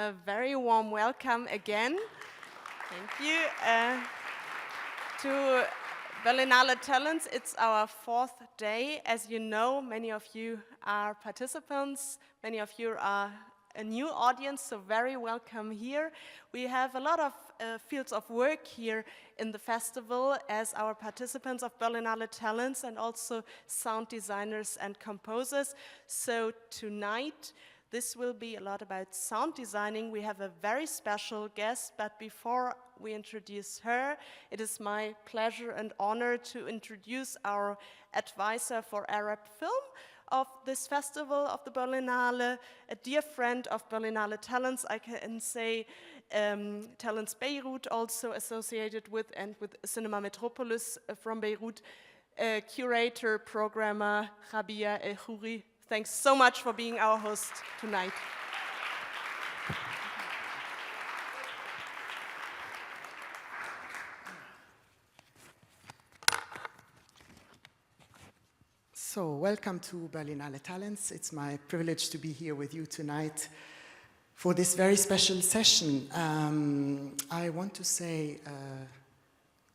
a very warm welcome again. Thank you. To Berlinale Talents, it's our fourth day. As you know, many of you are participants, many of you are a new audience, so very welcome here. We have a lot of fields of work here in the festival as our participants of Berlinale Talents and also sound designers and composers. So tonight, this will be a lot about sound designing. We have a very special guest, but before we introduce her, it is my pleasure and honor to introduce our advisor for Arab film of this festival of the Berlinale, a dear friend of Berlinale Talents, I can say Talents Beirut, also associated with and with Cinema Metropolis from Beirut, curator, programmer Rabih Khoury. Thanks so much for being our host tonight. So, welcome to Berlinale Talents. It's my privilege to be here with you tonight for this very special session. I want to say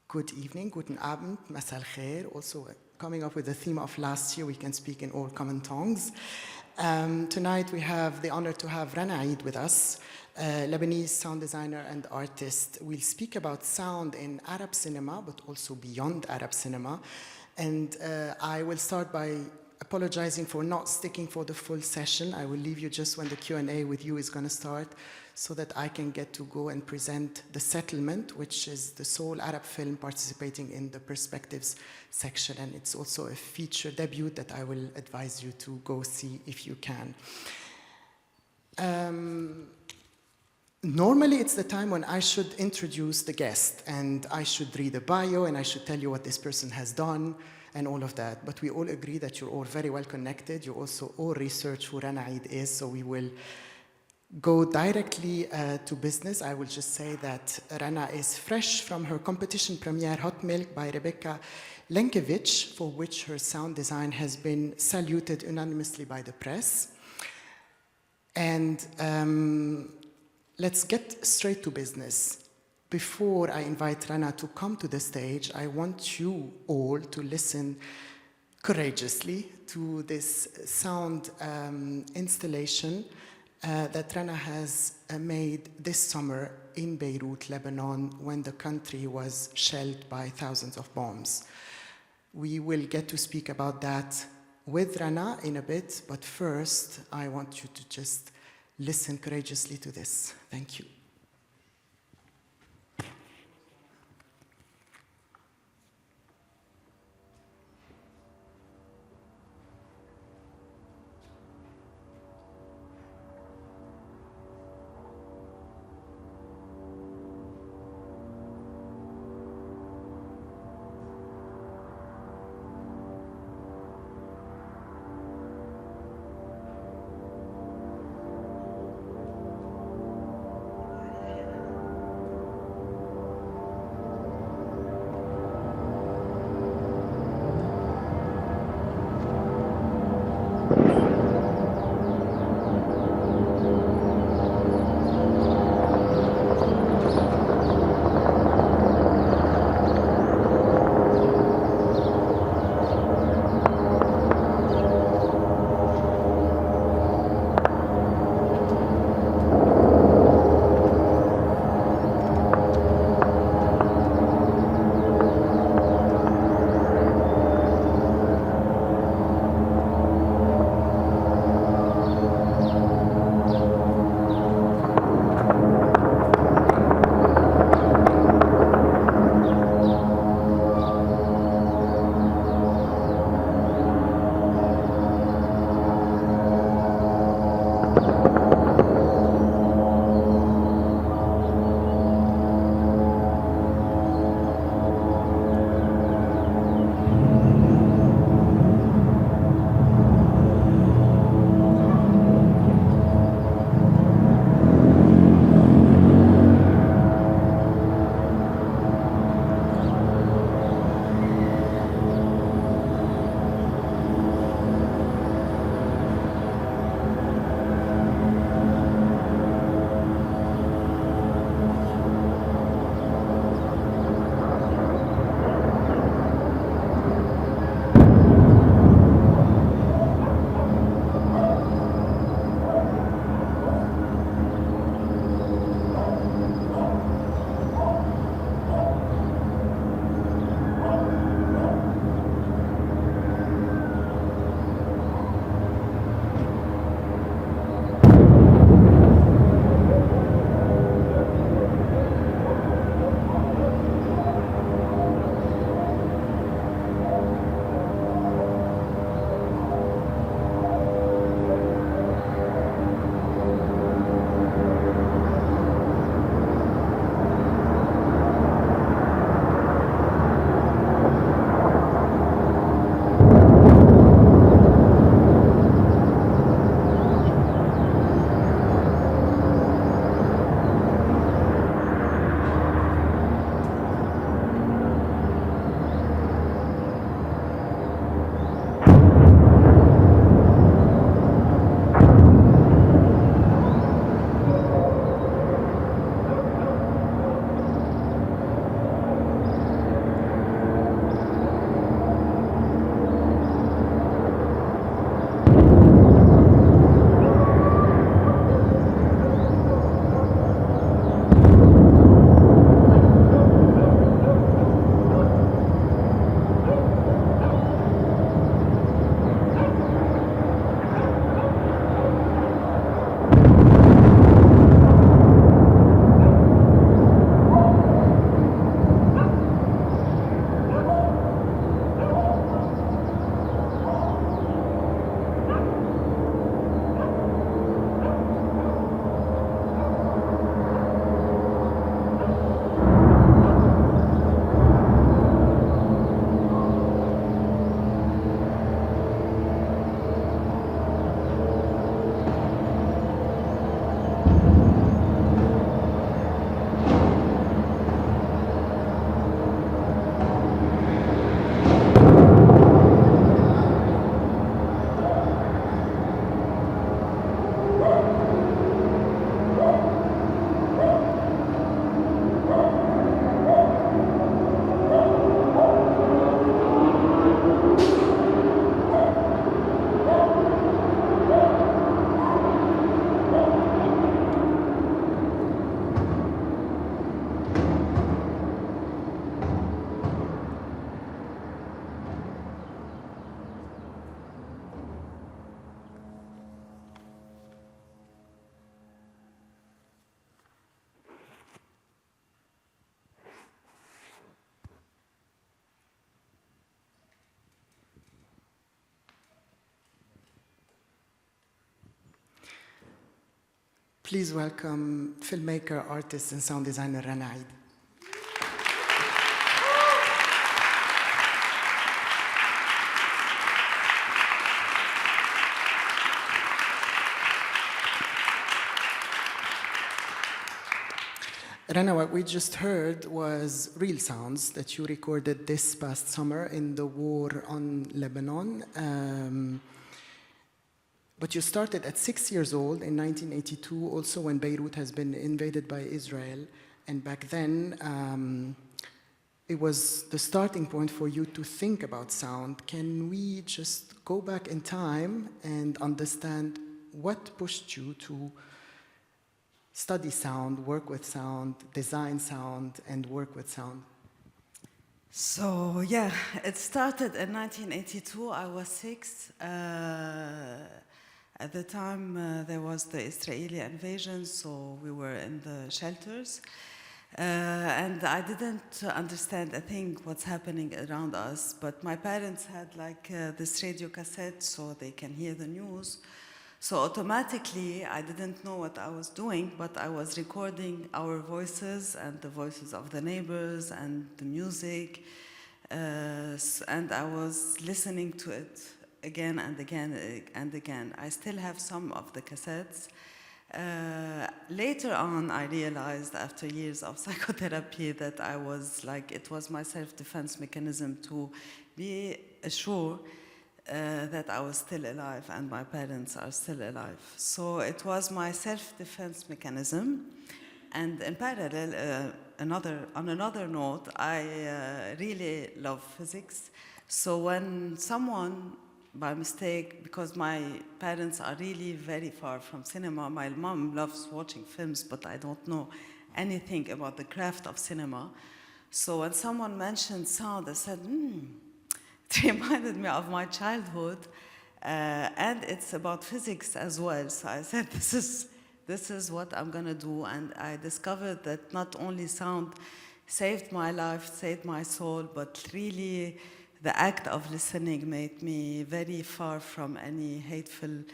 good evening, guten Abend, masal khair, also coming up with the theme of last year, we can speak in all common tongues. Tonight we have the honor to have Rana Eid with us, Lebanese sound designer and artist. We'll speak about sound in Arab cinema, but also beyond Arab cinema. And I will start by apologizing for not sticking for the full session. I will leave you just when the Q&A with you is going to start so that I can get to go and present The Settlement, which is the sole Arab film participating in the Perspectives section. And it's also a feature debut that I will advise you to go see if you can. Normally, it's the time when I should introduce the guest, and I should read a bio, and I should tell you what this person has done, and all of that. But we all agree that you're all very well connected. You also all research who Rana Eid is, so we will go directly to business. I will just say that Rana is fresh from her competition premiere, Hot Milk by Rebecca Lenkiewicz, for which her sound design has been saluted unanimously by the press. And let's get straight to business. Before I invite Rana to come to the stage, I want you all to listen courageously to this sound installation that Rana has made this summer in Beirut, Lebanon, when the country was shelled by thousands of bombs. We will get to speak about that with Rana in a bit, but first I want you to just listen courageously to this. Thank you. Please welcome filmmaker, artist, and sound designer Rana Eid. Rana, what we just heard was real sounds that you recorded this past summer in the war on Lebanon. But you started at 6 years old in 1982, also when Beirut has been invaded by Israel. And back then, it was the starting point for you to think about sound. Can we just go back in time and understand what pushed you to study sound, work with sound, design sound, and work with sound? So yeah, it started in 1982. I was 6. At the time, there was the Israeli invasion, so we were in the shelters. And I didn't understand a thing what's happening around us, but my parents had like this radio cassette so they can hear the news. So automatically, I didn't know what I was doing, but I was recording our voices and the voices of the neighbors and the music, and I was listening to it again and again and again. I still have some of the cassettes. Later on, I realized after years of psychotherapy that I was like, it was my self-defense mechanism to be assured that I was still alive and my parents are still alive. So it was my self-defense mechanism. And in parallel, on another note, I really love physics. So when someone, by mistake, because my parents are really very far from cinema, my mom loves watching films, but I don't know anything about the craft of cinema. So when someone mentioned sound, I said, it reminded me of my childhood, and it's about physics as well. So I said, this is what I'm gonna do, and I discovered that not only sound saved my life, saved my soul, but really the act of listening made me very far from any hateful,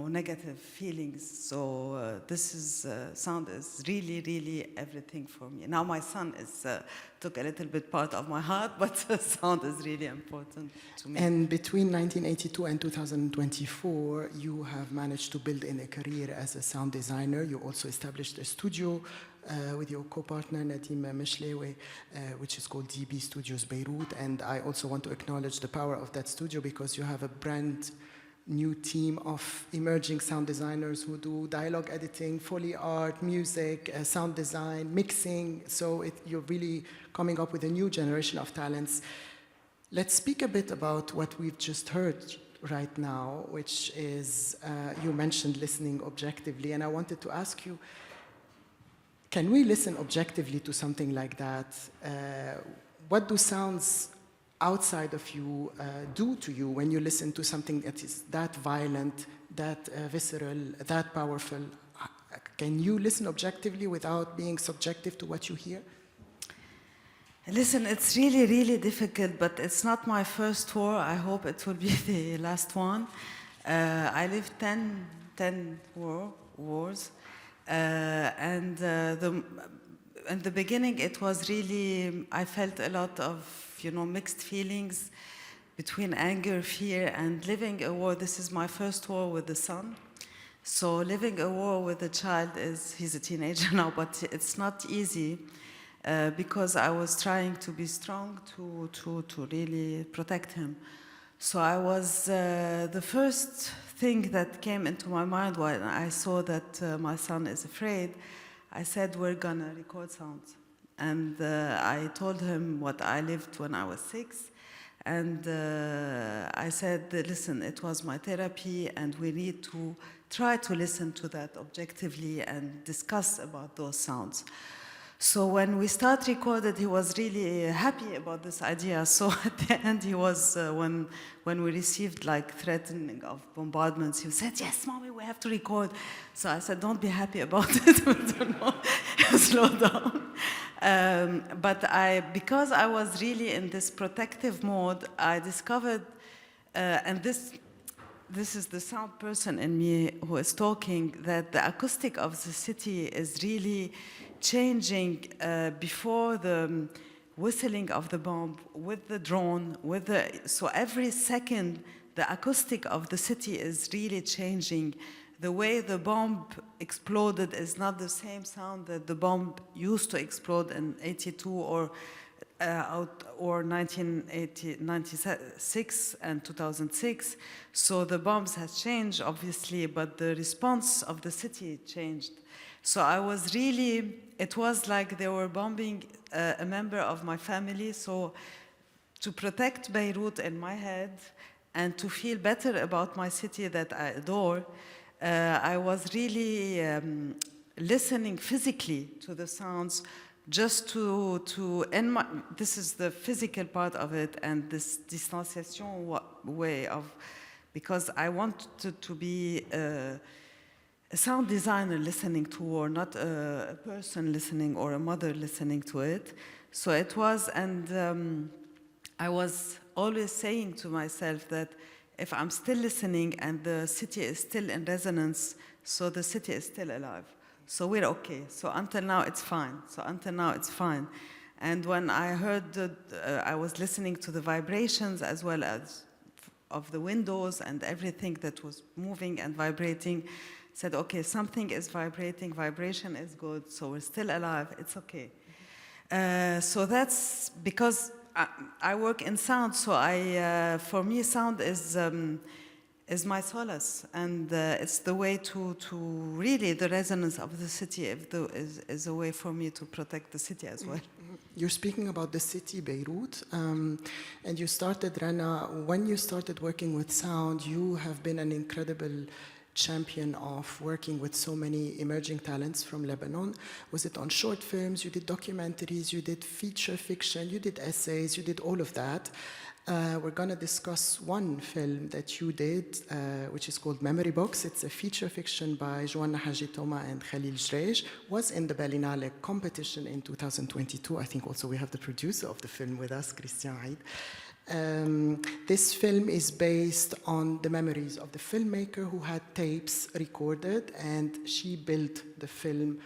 negative feelings. So sound is really, really everything for me. Now my son took a little bit part of my heart, but sound is really important to me. And between 1982 and 2024, you have managed to build in a career as a sound designer. You also established a studio with your co-partner Nadim Meshlewi, which is called DB Studios Beirut. And I also want to acknowledge the power of that studio because you have a brand new team of emerging sound designers who do dialogue editing, Foley art, music, sound design, mixing. So you're really coming up with a new generation of talents. Let's speak a bit about what we've just heard right now, which is, you mentioned listening objectively, and I wanted to ask you, can we listen objectively to something like that? What do sounds outside of you do to you when you listen to something that is that violent, that visceral, that powerful? Can you listen objectively without being subjective to what you hear? Listen, it's really, really difficult, but it's not my first war. I hope it will be the last one. I lived 10 wars. In the beginning, it was really, I felt a lot of, mixed feelings between anger, fear, and living a war. This is my first war with the son. So living a war with a child he's a teenager now, but it's not easy because I was trying to be strong to really protect him. So I was, the first thing that came into my mind when I saw that my son is afraid, I said, we're gonna record sounds. And I told him what I lived when I was 6. And I said, listen, it was my therapy and we need to try to listen to that objectively and discuss about those sounds. So when we started recording, he was really happy about this idea. So at the end, he was, when we received like threatening of bombardments, he said, yes, mommy, we have to record. So I said, don't be happy about it, slow down. But because I was really in this protective mode, I discovered, and this this is the sound person in me who is talking, that the acoustic of the city is really changing before the whistling of the bomb, with the drone, so every second the acoustic of the city is really changing. The way the bomb exploded is not the same sound that the bomb used to explode in 82 or 1996 and 2006. So the bombs has changed, obviously, but the response of the city changed. So I was really, it was like they were bombing a member of my family. So to protect Beirut in my head and to feel better about my city that I adore, I was really listening physically to the sounds, just this is the physical part of it, and this distanciation way of, because I wanted to be a sound designer listening to, or not a person listening or a mother listening to it. So it was, and I was always saying to myself that if I'm still listening and the city is still in resonance, so the city is still alive. So we're okay. So until now, it's fine. And when I heard I was listening to the vibrations as well as of the windows and everything that was moving and vibrating, said, okay, something is vibrating, vibration is good, so we're still alive, it's okay. So that's because I work in sound, so for me, sound is my solace, and it's the way to really, the resonance of the city is a way for me to protect the city as well. You're speaking about the city, Beirut, and you started, Rana, when you started working with sound, you have been an incredible champion of working with so many emerging talents from Lebanon. Was it on short films? You did documentaries, you did feature fiction, you did essays, you did all of that. We're going to discuss one film that you did, which is called Memory Box. It's a feature fiction by Joanna Haji Toma and Khalil Jrej. Was in the Berlinale competition in 2022. I think also we have the producer of the film with us, Sebastián Lelio. This film is based on the memories of the filmmaker who had tapes recorded, and she built the film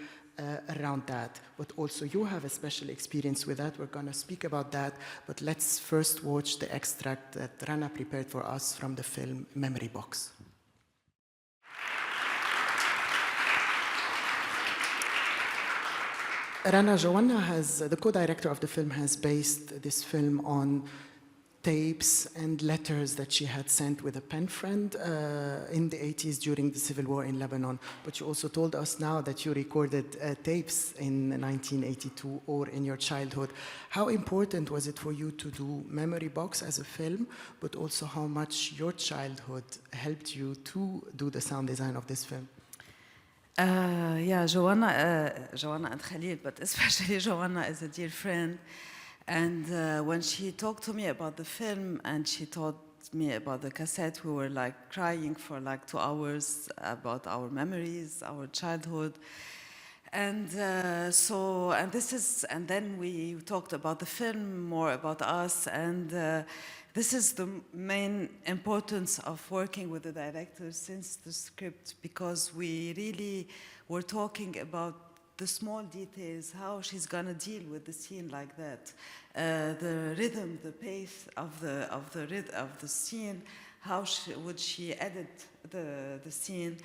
around that. But also you have a special experience with that. We're going to speak about that, but let's first watch the extract that Rana prepared for us from the film Memory Box. Rana, Joanna the co-director of the film, has based this film on tapes and letters that she had sent with a pen friend in the 80s during the civil war in Lebanon. But you also told us now that you recorded tapes in 1982 or in your childhood. How important was it for you to do Memory Box as a film, but also how much your childhood helped you to do the sound design of this film? Yeah, Joanna and Khalil, but especially Joanna is a dear friend. And when she talked to me about the film and she told me about the cassette, we were like crying for like 2 hours about our memories, our childhood. And and then we talked about the film, more about us, and this is the main importance of working with the director since the script, because we really were talking about the small details, how she's gonna deal with the scene like that, the rhythm, the pace of the scene, how would she edit the scene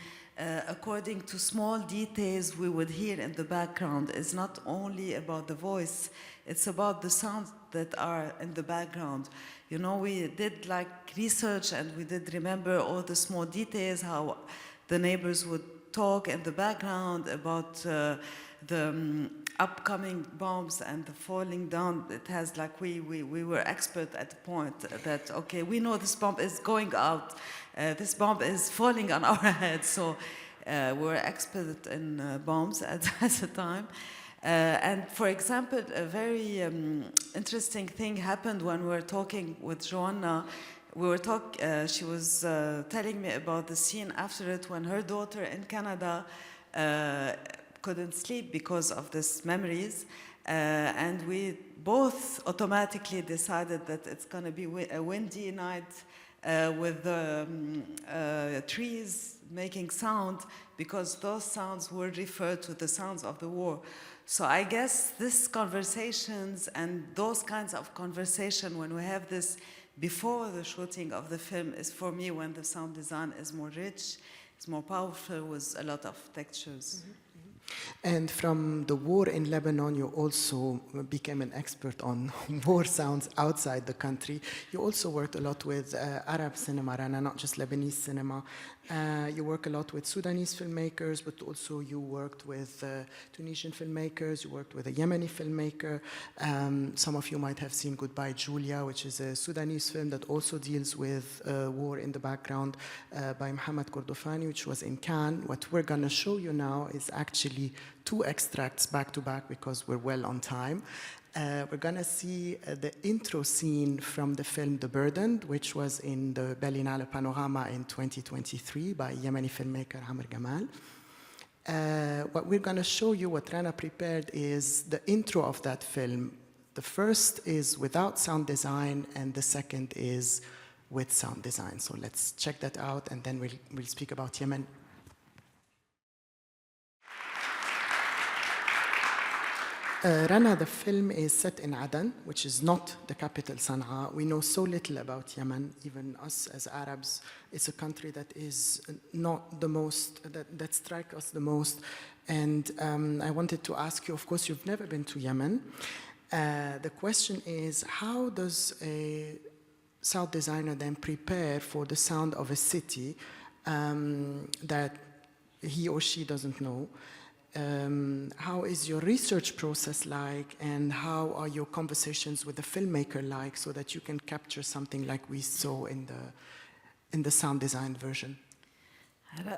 according to small details we would hear in the background. It's not only about the voice, it's about the sounds that are in the background. You know, we did like research and we did remember all the small details, how the neighbors would talk in the background about the upcoming bombs and the falling down. It has like, we were expert at the point that, okay, we know this bomb is going out, this bomb is falling on our heads. So we were expert in bombs at the time. And for example, a very interesting thing happened when we were talking with Joanna. She was telling me about the scene after it when her daughter in Canada couldn't sleep because of these memories. And we both automatically decided that it's going to be a windy night with the trees making sound, because those sounds were referred to the sounds of the war. So I guess these conversations and those kinds of conversation, when we have this before the shooting of the film, is for me when the sound design is more rich, it's more powerful with a lot of textures. Mm-hmm. And from the war in Lebanon, you also became an expert on war sounds outside the country. You also worked a lot with Arab cinema, Rana, not just Lebanese cinema. You work a lot with Sudanese filmmakers, but also you worked with Tunisian filmmakers. You worked with a Yemeni filmmaker. Some of you might have seen Goodbye Julia, which is a Sudanese film that also deals with war in the background by Mohamed Kordofani, which was in Cannes. What we're going to show you now is actually 2 extracts back to back because we're well on time. We're going to see the intro scene from the film The Burdened, which was in the Berlinale Panorama in 2023 by Yemeni filmmaker Amr Gamal. What we're going to show you, what Rana prepared, is the intro of that film. The first is without sound design, and the second is with sound design. So let's check that out, and then we'll speak about Yemen. Rana, the film is set in Aden, which is not the capital Sana'a. We know so little about Yemen, even us as Arabs. It's a country that is not the most, that strikes us the most. And I wanted to ask you, of course, you've never been to Yemen. The question is, how does a sound designer then prepare for the sound of a city that he or she doesn't know? How is your research process like, and how are your conversations with the filmmaker like, so that you can capture something like we saw in the sound design version?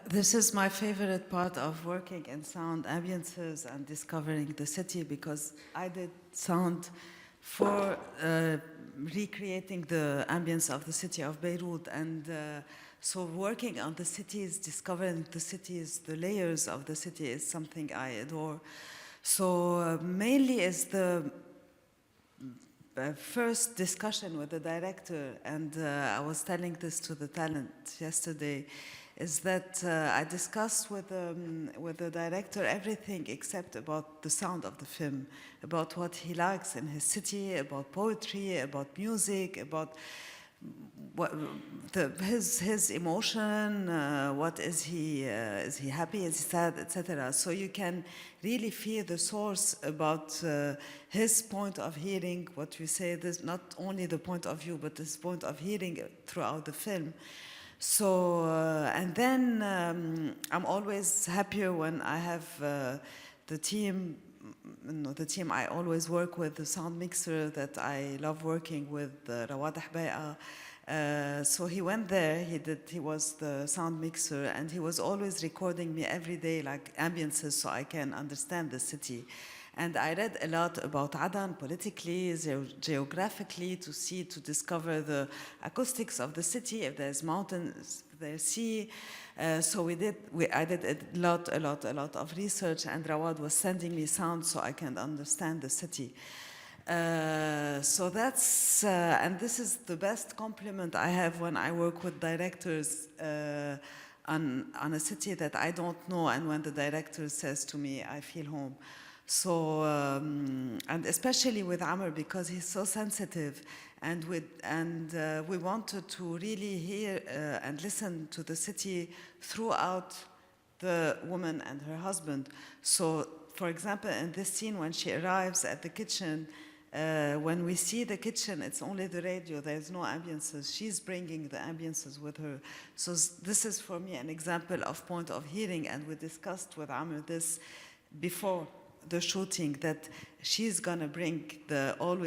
This is my favorite part of working in sound ambiences and discovering the city, because I did sound for recreating the ambience of the city of Beirut, and so working on the cities, discovering the cities, the layers of the city is something I adore. So mainly is the first discussion with the director, and I was telling this to the talent yesterday, is that I discussed with the director everything except about the sound of the film, about what he likes in his city, about poetry, about music, about his emotion, what is he happy, is he sad, etc. So you can really feel the source about his point of hearing, what we say, there's not only the point of view, but his point of hearing throughout the film. So, and then I'm always happier when I have the team I always work with, the sound mixer that I love working with, Rabih. So he went there, he was the sound mixer, and he was always recording me every day, like ambiences, so I can understand the city. And I read a lot about Aden politically, geographically, to discover the acoustics of the city, if there's mountains, if there's sea. So I did a lot of research, and Rawad was sending me sound so I can understand the city. So that's, and this is the best compliment I have when I work with directors on a city that I don't know, and when the director says to me, I feel home. So, and especially with Amr, because he's so sensitive, and we wanted to really hear and listen to the city throughout the woman and her husband. So, for example, in this scene, when she arrives at the kitchen, when we see the kitchen, it's only the radio, there's no ambiences. She's bringing the ambiences with her. So this is for me an example of point of hearing, and we discussed with Amr this before the shooting, that she's gonna bring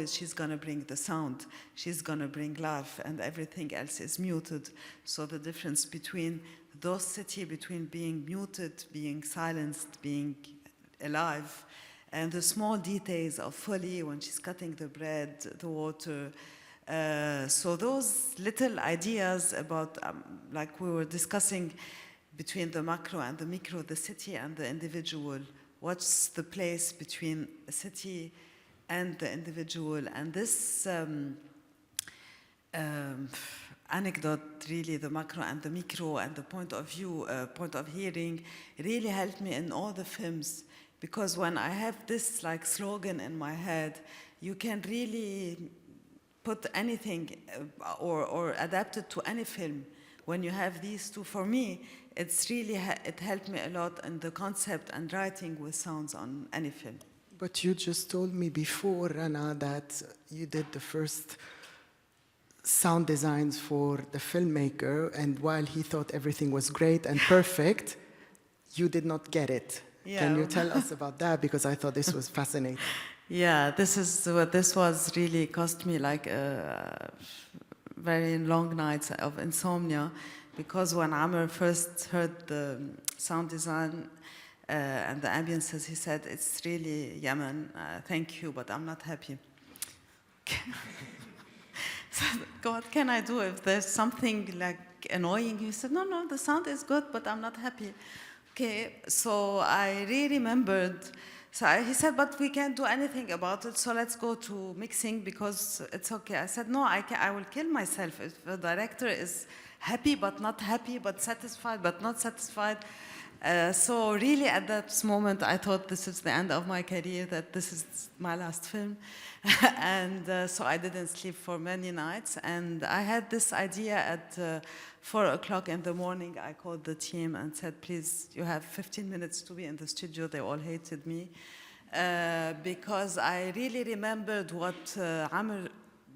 she's gonna bring the sound, she's gonna bring life, and everything else is muted. So the difference between those city, between being muted, being silenced, being alive, and the small details of Khoury when she's cutting the bread, the water. So those little ideas about, like we were discussing, between the macro and the micro, the city and the individual. What's the place between a city and the individual? And this, anecdote, really, the macro and the micro and the point of view, point of hearing, really helped me in all the films. Because when I have this like slogan in my head, you can really put anything or adapt it to any film. When you have these two, for me, it's really, it helped me a lot in the concept and writing with sounds on any film. But you just told me before, Rana, that you did the first sound designs for the filmmaker, and while he thought everything was great and perfect, you did not get it. Yeah. Can you tell us about that? Because I thought this was fascinating. Yeah, this was really cost me like very long nights of insomnia, because when Amr first heard the sound design and the ambiences, he said, "It's really Yemen, thank you, but I'm not happy." So, what can I do if there's something like annoying? He said, no, the sound is good, but I'm not happy. Okay, so I really remembered. So he said, but we can't do anything about it, so let's go to mixing because it's okay. I said, no, I will kill myself if the director is happy but not happy, but satisfied but not satisfied. So really at that moment, I thought this is the end of my career, that this is my last film. And so I didn't sleep for many nights. And I had this idea at 4 o'clock in the morning. I called the team and said, please, you have 15 minutes to be in the studio. They all hated me. Because I really remembered what Amr,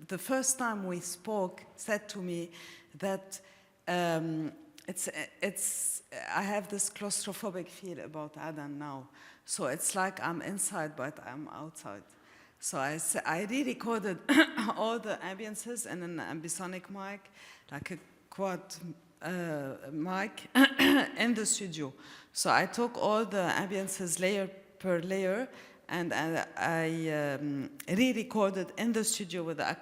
the first time we spoke, said to me that I have this claustrophobic feel about Adan now. So it's like I'm inside, but I'm outside. So I re-recorded all the ambiences in an ambisonic mic, like a quad mic, in the studio. So I took all the ambiences layer per layer, and I re-recorded in the studio with the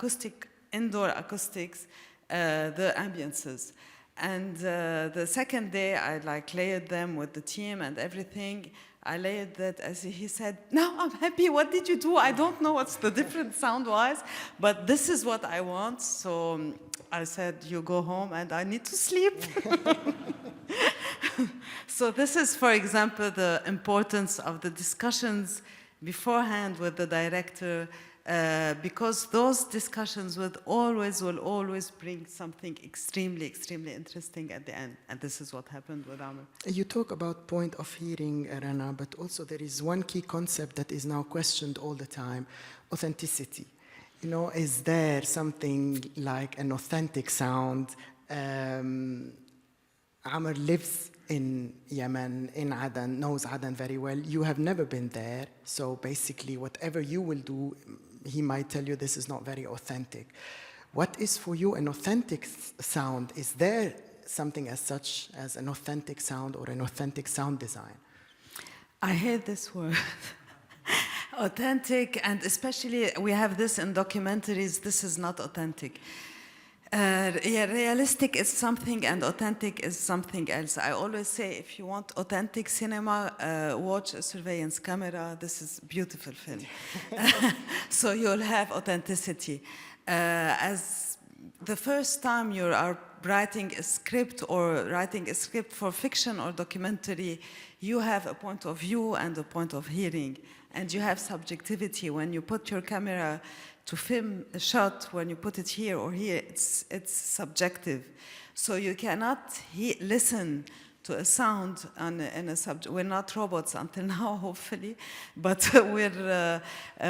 indoor acoustics, the ambiences. And the second day, I layered them with the team and everything. I layered that, as he said, now I'm happy, what did you do? I don't know what's the difference sound-wise, but this is what I want. So I said, you go home and I need to sleep. So this is, for example, the importance of the discussions beforehand with the director, because those discussions will always bring something extremely, extremely interesting at the end. And this is what happened with Amr. You talk about point of hearing, Rana, but also there is one key concept that is now questioned all the time, authenticity. You know, is there something like an authentic sound? Amr lives in Yemen, in Aden, knows Aden very well. You have never been there, so basically whatever you will do, he might tell you this is not very authentic. What is for you an authentic sound? Is there something as such as an authentic sound or an authentic sound design? I hate this word. Authentic, and especially we have this in documentaries, this is not authentic. Yeah, realistic is something and authentic is something else. I always say if you want authentic cinema, watch a surveillance camera. This is a beautiful film. So you'll have authenticity. As the first time you are writing a script or writing a script for fiction or documentary, you have a point of view and a point of hearing. And you have subjectivity. When you put your camera to film a shot, when you put it here or here, it's subjective. So you cannot listen to a sound in a subject. We're not robots until now, hopefully, but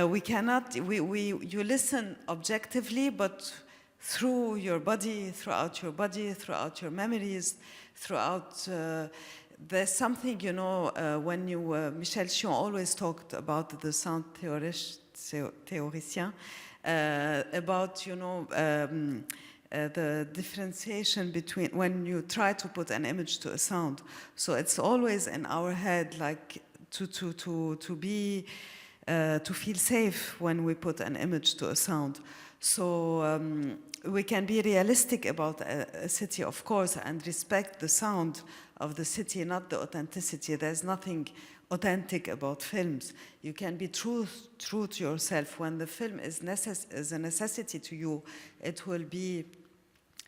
we cannot. You listen objectively, but through your body, throughout your memories, throughout. There's something, you know, when Michel Chion always talked about the sound théoricien, about, you know, the differentiation between when you try to put an image to a sound. So it's always in our head, like to feel safe when we put an image to a sound. So we can be realistic about a city, of course, and respect the sound of the city, not the authenticity. There's nothing authentic about films. You can be true to yourself. When the film is a necessity to you, it will be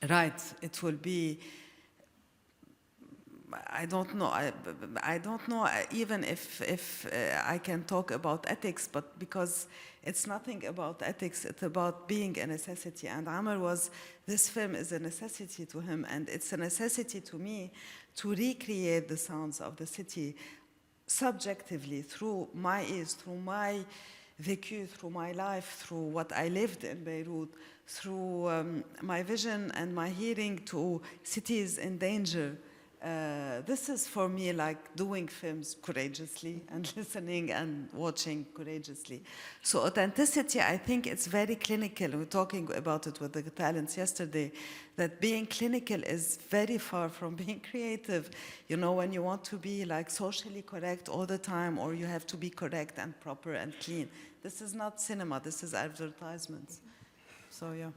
right, it will be, I don't know. I don't know even if I can talk about ethics, but because it's nothing about ethics, it's about being a necessity. And Amr this film is a necessity to him, and it's a necessity to me to recreate the sounds of the city subjectively through my ears, through my vécu, through my life, through what I lived in Beirut, through my vision and my hearing to cities in danger. This is for me like doing films courageously and listening and watching courageously. So authenticity, I think it's very clinical. We were talking about it with the talents yesterday, that being clinical is very far from being creative. You know, when you want to be like socially correct all the time, or you have to be correct and proper and clean. This is not cinema, this is advertisements. So yeah.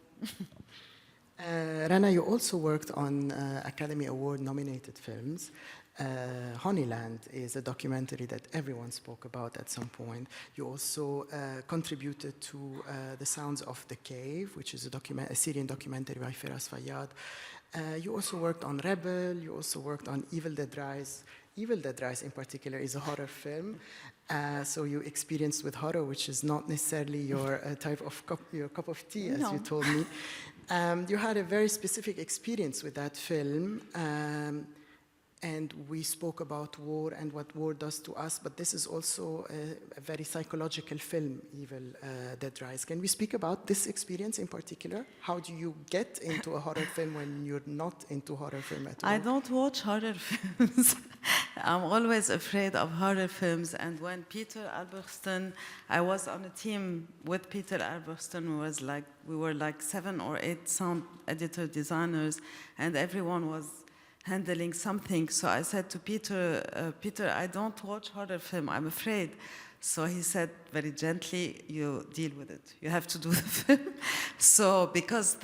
Rana, you also worked on Academy Award nominated films. Honeyland is a documentary that everyone spoke about at some point. You also contributed to The Sounds of the Cave, which is a Syrian documentary by Firas Fayyad. You also worked on Rebel, you also worked on Evil Dead Rise. Evil Dead Rise in particular is a horror film. So you experienced with horror, which is not necessarily your type of your cup of tea, as you told me. You had a very specific experience with that film, and we spoke about war and what war does to us, but this is also a very psychological film, Evil Dead Rise. Can we speak about this experience in particular? How do you get into a horror film when you're not into horror film at all? I don't watch horror films. I'm always afraid of horror films, and when Peter Alberston, I was on a team with Peter Alberston, we were like 7 or 8 sound editor designers, and everyone was handling something. So I said to Peter, Peter, I don't watch horror film, I'm afraid. So he said very gently, you deal with it. You have to do the film. So because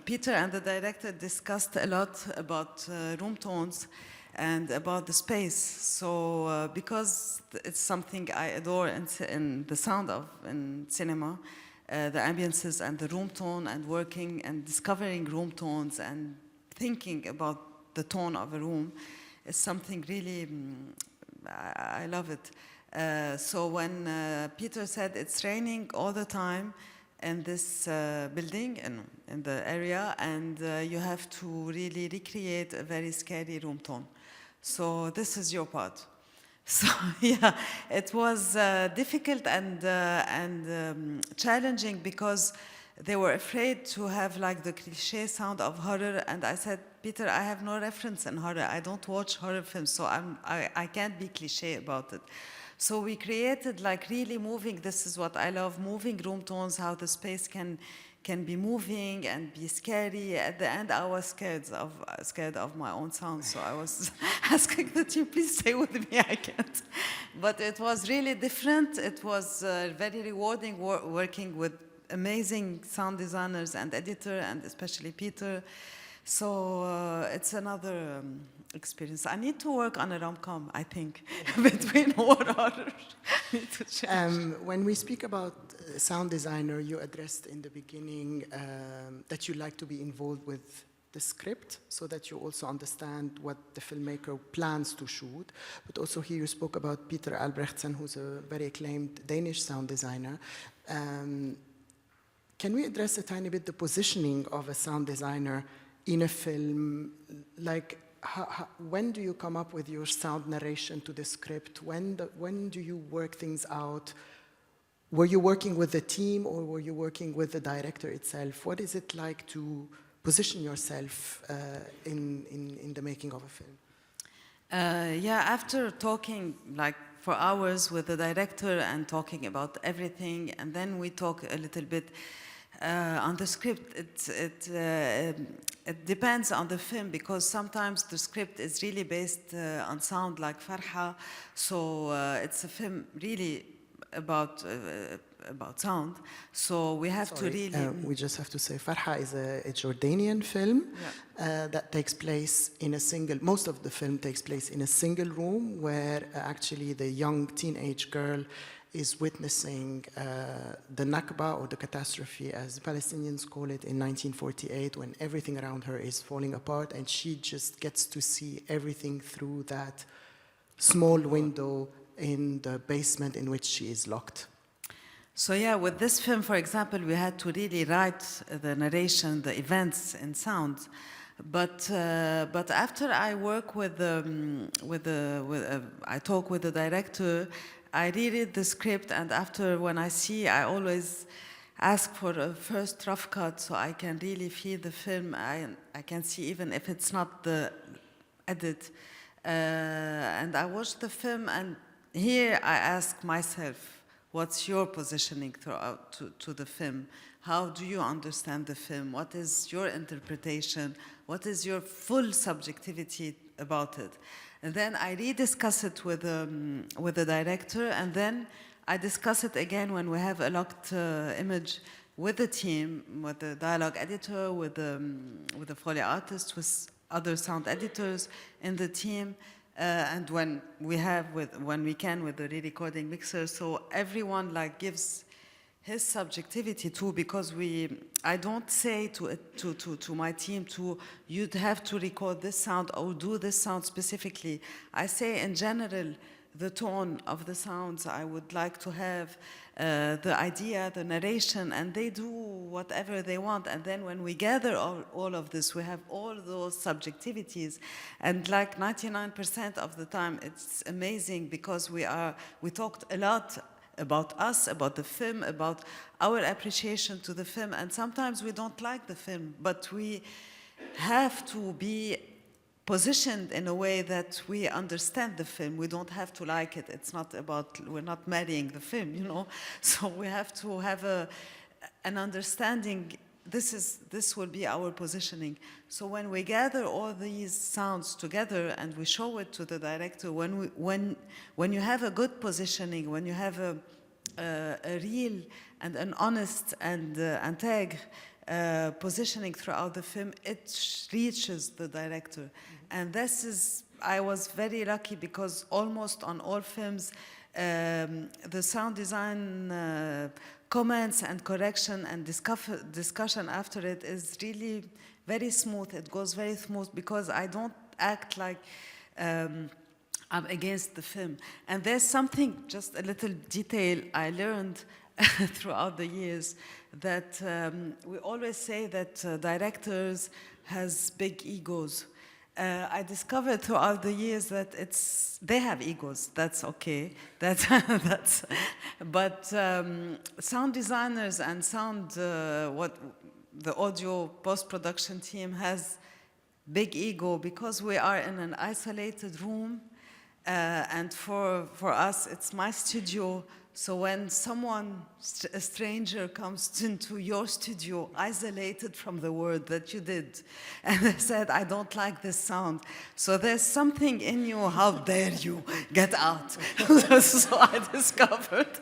Peter and the director discussed a lot about room tones and about the space. So because it's something I adore in the sound of in cinema, the ambiences and the room tone and working and discovering room tones and thinking about the tone of a room is something really, I love it. So when Peter said it's raining all the time in this building in the area, and you have to really recreate a very scary room tone. So this is your part. So yeah, it was difficult and challenging because they were afraid to have like the cliché sound of horror, and I said, Peter, I have no reference in horror. I don't watch horror films, so I can't be cliché about it. So we created like really moving, this is what I love, moving room tones, how the space can be moving and be scary. At the end, I was scared of my own sound, so I was asking the team, please stay with me, I can't. But it was really different. It was very rewarding working with amazing sound designers and editor, and especially Peter. So it's another experience. I need to work on a rom-com, I think, between war and horror. Need to change. When we speak about sound designer, you addressed in the beginning that you like to be involved with the script so that you also understand what the filmmaker plans to shoot. But also here you spoke about Peter Albrechtsen, who's a very acclaimed Danish sound designer. Can we address a tiny bit the positioning of a sound designer in a film? Like, when do you come up with your sound narration to the script? When do you work things out? Were you working with the team, or were you working with the director itself? What is it like to position yourself in the making of a film? Yeah, after talking like for hours with the director and talking about everything, and then we talk a little bit on the script. It depends on the film, because sometimes the script is really based on sound, like Farha. So it's a film really about sound. So we have to really. We just have to say Farha is a Jordanian film that takes place in a single. Most of the film takes place in a single room, where actually the young teenage girl is witnessing the Nakba, or the catastrophe, as Palestinians call it, in 1948, when everything around her is falling apart, and she just gets to see everything through that small window in the basement in which she is locked. So yeah, with this film, for example, we had to really write the narration, the events in sound. But after I work I talk with the director, I reread the script, and after when I see, I always ask for a first rough cut so I can really feel the film. I can see even if it's not the edit. And I watch the film, and here I ask myself, what's your positioning throughout to the film? How do you understand the film? What is your interpretation? What is your full subjectivity about it? And then I rediscuss it with the director, and then I discuss it again when we have a locked image with the team, with the dialogue editor, with the Foley artist, with other sound editors in the team. And when we can with the re-recording mixer, so everyone like gives his subjectivity too, because I don't say to my team you'd have to record this sound or do this sound specifically. I say in general the tone of the sounds I would like to have, the idea, the narration, and they do whatever they want. And then when we gather all of this, we have all those subjectivities. And like 99% of the time, it's amazing, because we talked a lot about us, about the film, about our appreciation to the film. And sometimes we don't like the film, but we have to be positioned in a way that we understand the film. We don't have to like it. It's not about, we're not marrying the film, you know. So we have to have an understanding. This will be our positioning. So when we gather all these sounds together and we show it to the director, when you have a good positioning, when you have a real and an honest and intègre positioning throughout the film, it reaches the director. And I was very lucky, because almost on all films, the sound design comments and correction and discussion after it is really very smooth. It goes very smooth, because I don't act like I'm against the film. And there's something, just a little detail I learned throughout the years, that we always say that directors has big egos. I discovered throughout the years that they have egos. That's okay. But sound designers and the audio post-production team has big ego, because we are in an isolated room, and for us it's my studio. So when a stranger comes into your studio, isolated from the world that you did, and they said, I don't like this sound, so there's something in you, how dare you, get out. So I discovered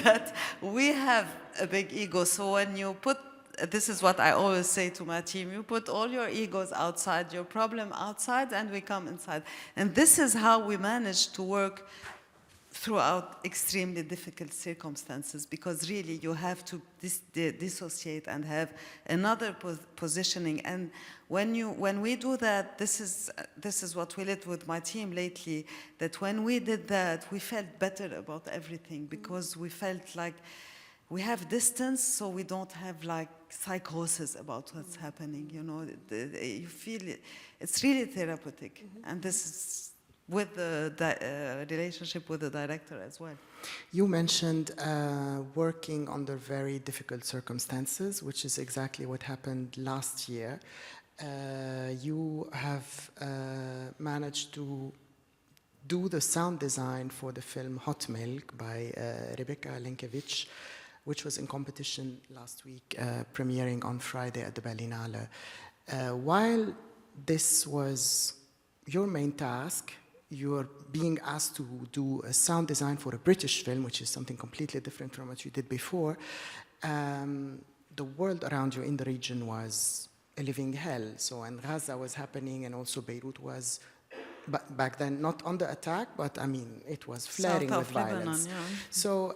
that we have a big ego. So when you this is what I always say to my team, you put all your egos outside, your problem outside, and we come inside. And this is how we manage to work throughout extremely difficult circumstances, because really you have to dissociate and have another positioning. And when we do that, this is what we did with my team lately, that when we did that, we felt better about everything, because we felt like we have distance, so we don't have like psychosis about what's happening, you know. You feel it's really therapeutic. And this is with the relationship with the director as well. You mentioned working under very difficult circumstances, which is exactly what happened last year. You have managed to do the sound design for the film Hot Milk by Rebecca Lenkiewicz, which was in competition last week, premiering on Friday at the Berlinale. While this was your main task, you're being asked to do a sound design for a British film, which is something completely different from what you did before. The world around you in the region was a living hell. So when Gaza was happening, and also Beirut was back then, not under attack, but I mean, it was flaring South with of Lebanon, violence. yeah. So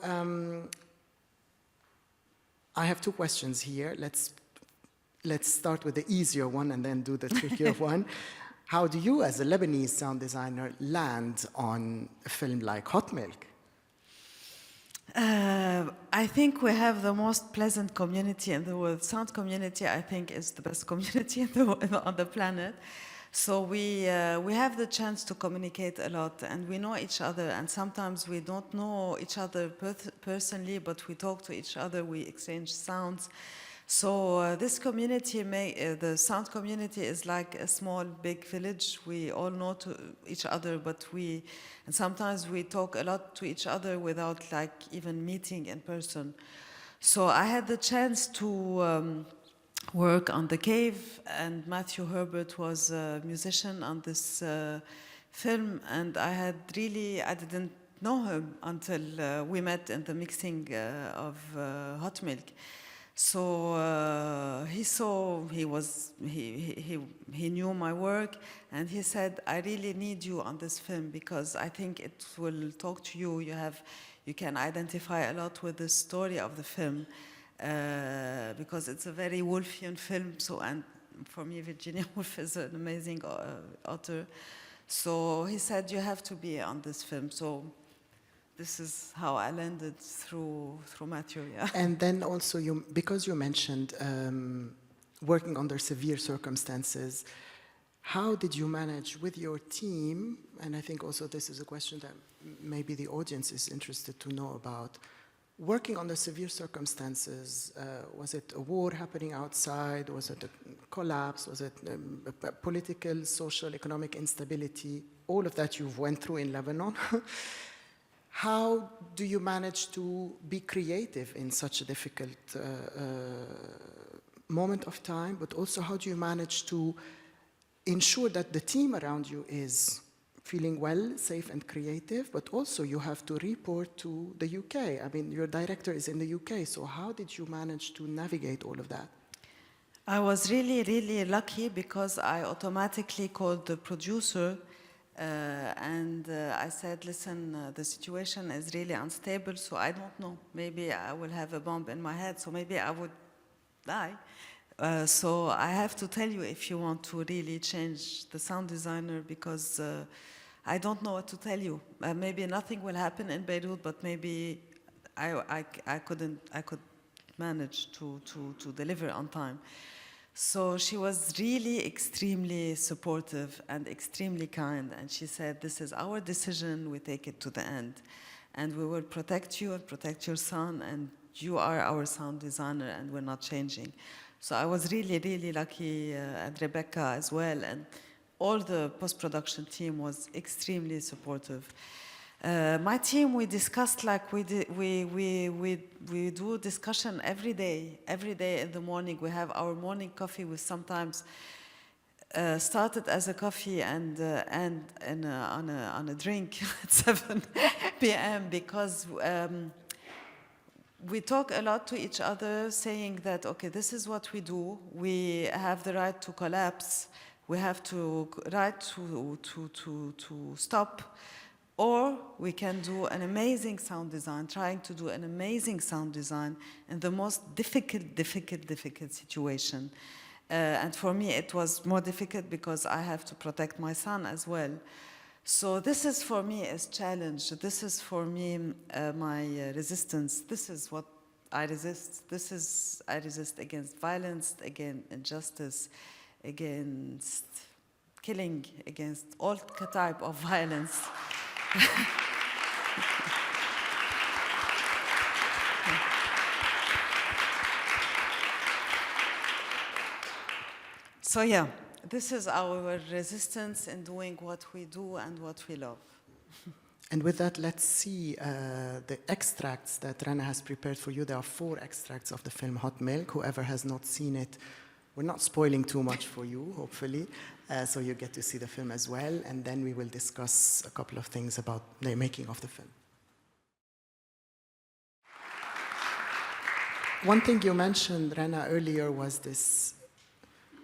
I have two questions here. Let's start with the easier one and then do the trickier one. How do you, as a Lebanese sound designer, land on a film like Hot Milk? I think we have the most pleasant community in the world. Sound community, I think, is the best community on the planet. So we have the chance to communicate a lot, and we know each other, and sometimes we don't know each other personally, but we talk to each other, we exchange sounds. So this community, the sound community, is like a small, big village. We all know each other, and sometimes we talk a lot to each other without like even meeting in person. So I had the chance to work on The Cave, and Matthew Herbert was a musician on this film, and I didn't know him until we met in the mixing of Hot Milk. So he knew my work, and he said, I really need you on this film because I think it will talk to you. You can identify a lot with the story of the film because it's a very Woolfian film. So, and for me, Virginia Woolf is an amazing author. So he said, you have to be on this film. So this is how I landed through Matthew, yeah. And then also, because you mentioned working under severe circumstances, how did you manage with your team? And I think also this is a question that maybe the audience is interested to know about. Working under severe circumstances, was it a war happening outside? Was it a collapse? Was it political, social, economic instability? All of that you've went through in Lebanon. How do you manage to be creative in such a difficult moment of time, but also how do you manage to ensure that the team around you is feeling well, safe and creative, but also you have to report to the UK. I mean, your director is in the UK, so how did you manage to navigate all of that? I was really, really lucky because I automatically called the producer and I said, listen, the situation is really unstable, so I don't know. Maybe I will have a bomb in my head, so maybe I would die. So I have to tell you if you want to really change the sound designer because I don't know what to tell you. Maybe nothing will happen in Beirut, but maybe I could manage to deliver on time. So she was really extremely supportive and extremely kind, and she said, this is our decision, we take it to the end. And we will protect you and protect your son, and you are our sound designer, and we're not changing. So I was really, really lucky, and Rebecca as well, and all the post-production team was extremely supportive. My team, we discussed like we do discussion every day in the morning. We have our morning coffee. We sometimes started as a coffee and end on a drink at 7 p.m. because we talk a lot to each other, saying that okay, this is what we do. We have the right to collapse. We have the right to stop. Or we can do an amazing sound design, trying to do an amazing sound design in the most difficult situation. And for me, it was more difficult because I have to protect my son as well. So this is for me a challenge. This is for me my resistance. This is what I resist. I resist against violence, against injustice, against killing, against all type of violence. So yeah, this is our resistance in doing what we do and what we love. And with that, let's see the extracts that Rana has prepared for you. There are 4 extracts of the film Hot Milk. Whoever has not seen it, we're not spoiling too much for you, hopefully. So you get to see the film as well, and then we will discuss a couple of things about the making of the film. One thing you mentioned, Rana, earlier was this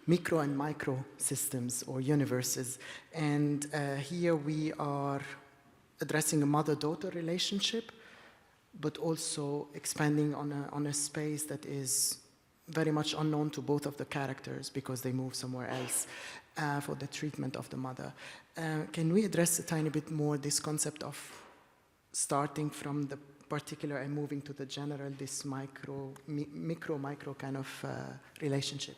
micro and micro systems or universes. And here we are addressing a mother-daughter relationship, but also expanding on a space that is very much unknown to both of the characters because they move somewhere else for the treatment of the mother. Can we address a tiny bit more this concept of starting from the particular and moving to the general, this micro kind of relationship?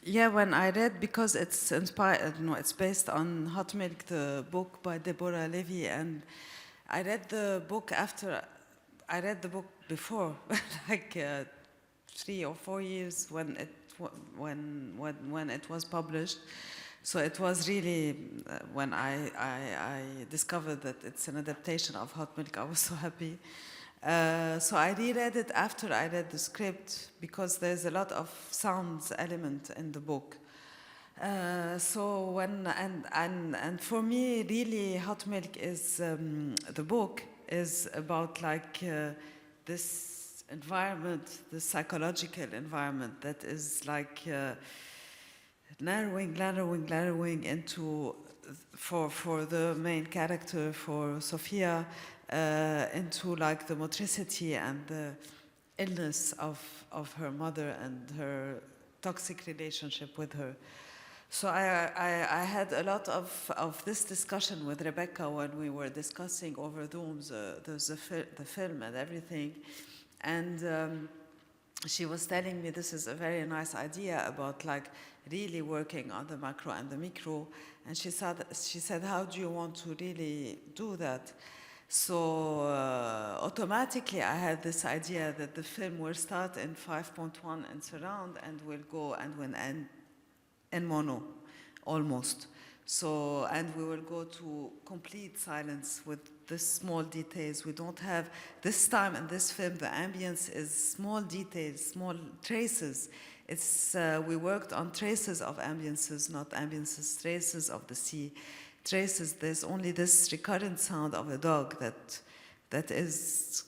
Yeah, when I read, because it's inspired, no, it's based on Hot Milk, the book by Deborah Levy, and I read the book I read the book before, like 3 or 4 years when it was published. So it was really, when I discovered that it's an adaptation of Hot Milk, I was so happy. So I reread it after I read the script because there's a lot of sounds element in the book. So and for me, really, Hot Milk is the book is about like this environment, the psychological environment that is like narrowing into for the main character, for Sophia, into like the motricity and the illness of her mother and her toxic relationship with her. So I had a lot of this discussion with Rebecca when we were discussing over Zoom the film and everything. And she was telling me this is a very nice idea about like really working on the macro and the micro. And she said, how do you want to really do that? So automatically I had this idea that the film will start in 5.1 in surround and will go and will end in mono, almost. So, and we will go to complete silence with the small details. We don't have, this time in this film, the ambience is small details, small traces. It's, we worked on traces of ambiences, not ambiences, traces of the sea. Traces, there's only this recurrent sound of a dog that is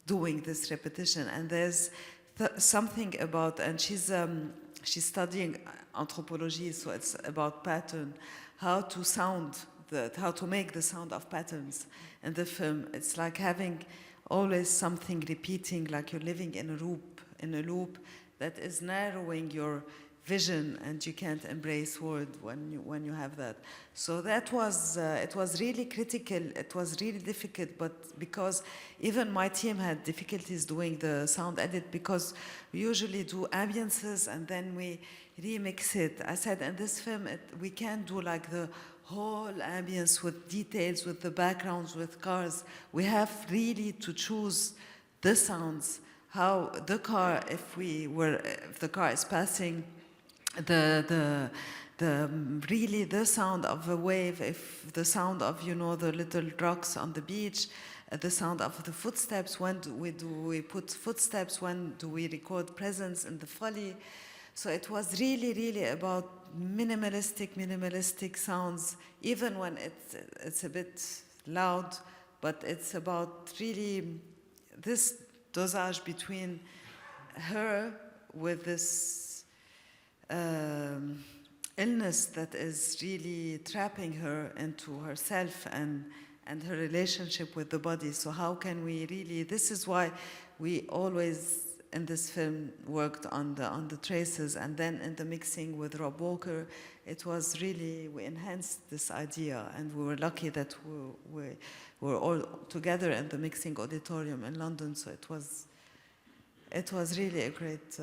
doing this repetition. And there's something about, and she's studying anthropology, so it's about pattern, how to sound, how to make the sound of patterns in the film. It's like having always something repeating, like you're living in a loop that is narrowing your vision, and you can't embrace word when you have that. So that was it was really critical. It was really difficult, but because even my team had difficulties doing the sound edit because we usually do ambiences and then we remix it. I said in this film we can't do like the whole ambience with details, with the backgrounds, with cars. We have really to choose the sounds. How the car, if the car is passing, really the sound of a wave, if the sound of, you know, the little rocks on the beach, the sound of the footsteps, when do we put footsteps, when do we record presence in the folly. So it was really about minimalistic sounds, even when it's a bit loud, but it's about really this dosage between her with this illness that is really trapping her into herself and her relationship with the body. So how can we really, this is why we always in this film worked on the traces, and then in the mixing with Rob Walker, it was really, we enhanced this idea, and we were lucky that we were all together in the mixing auditorium in London, so it was really a great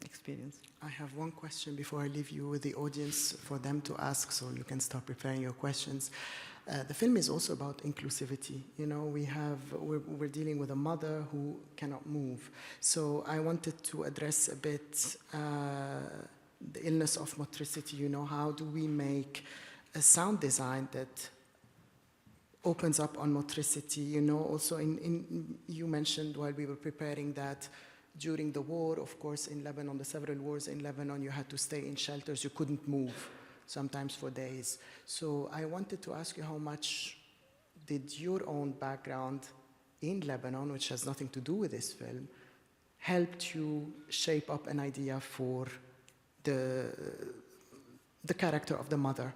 experience. I have one question before I leave you with the audience for them to ask, so you can start preparing your questions. The film is also about inclusivity. You know, we're dealing with a mother who cannot move. So I wanted to address a bit the illness of motricity. You know, how do we make a sound design that opens up on motricity? You know, also you mentioned while we were preparing that during the war, of course, in Lebanon, the several wars in Lebanon, you had to stay in shelters. You couldn't move, sometimes for days. So I wanted to ask you, how much did your own background in Lebanon, which has nothing to do with this film, helped you shape up an idea for the character of the mother?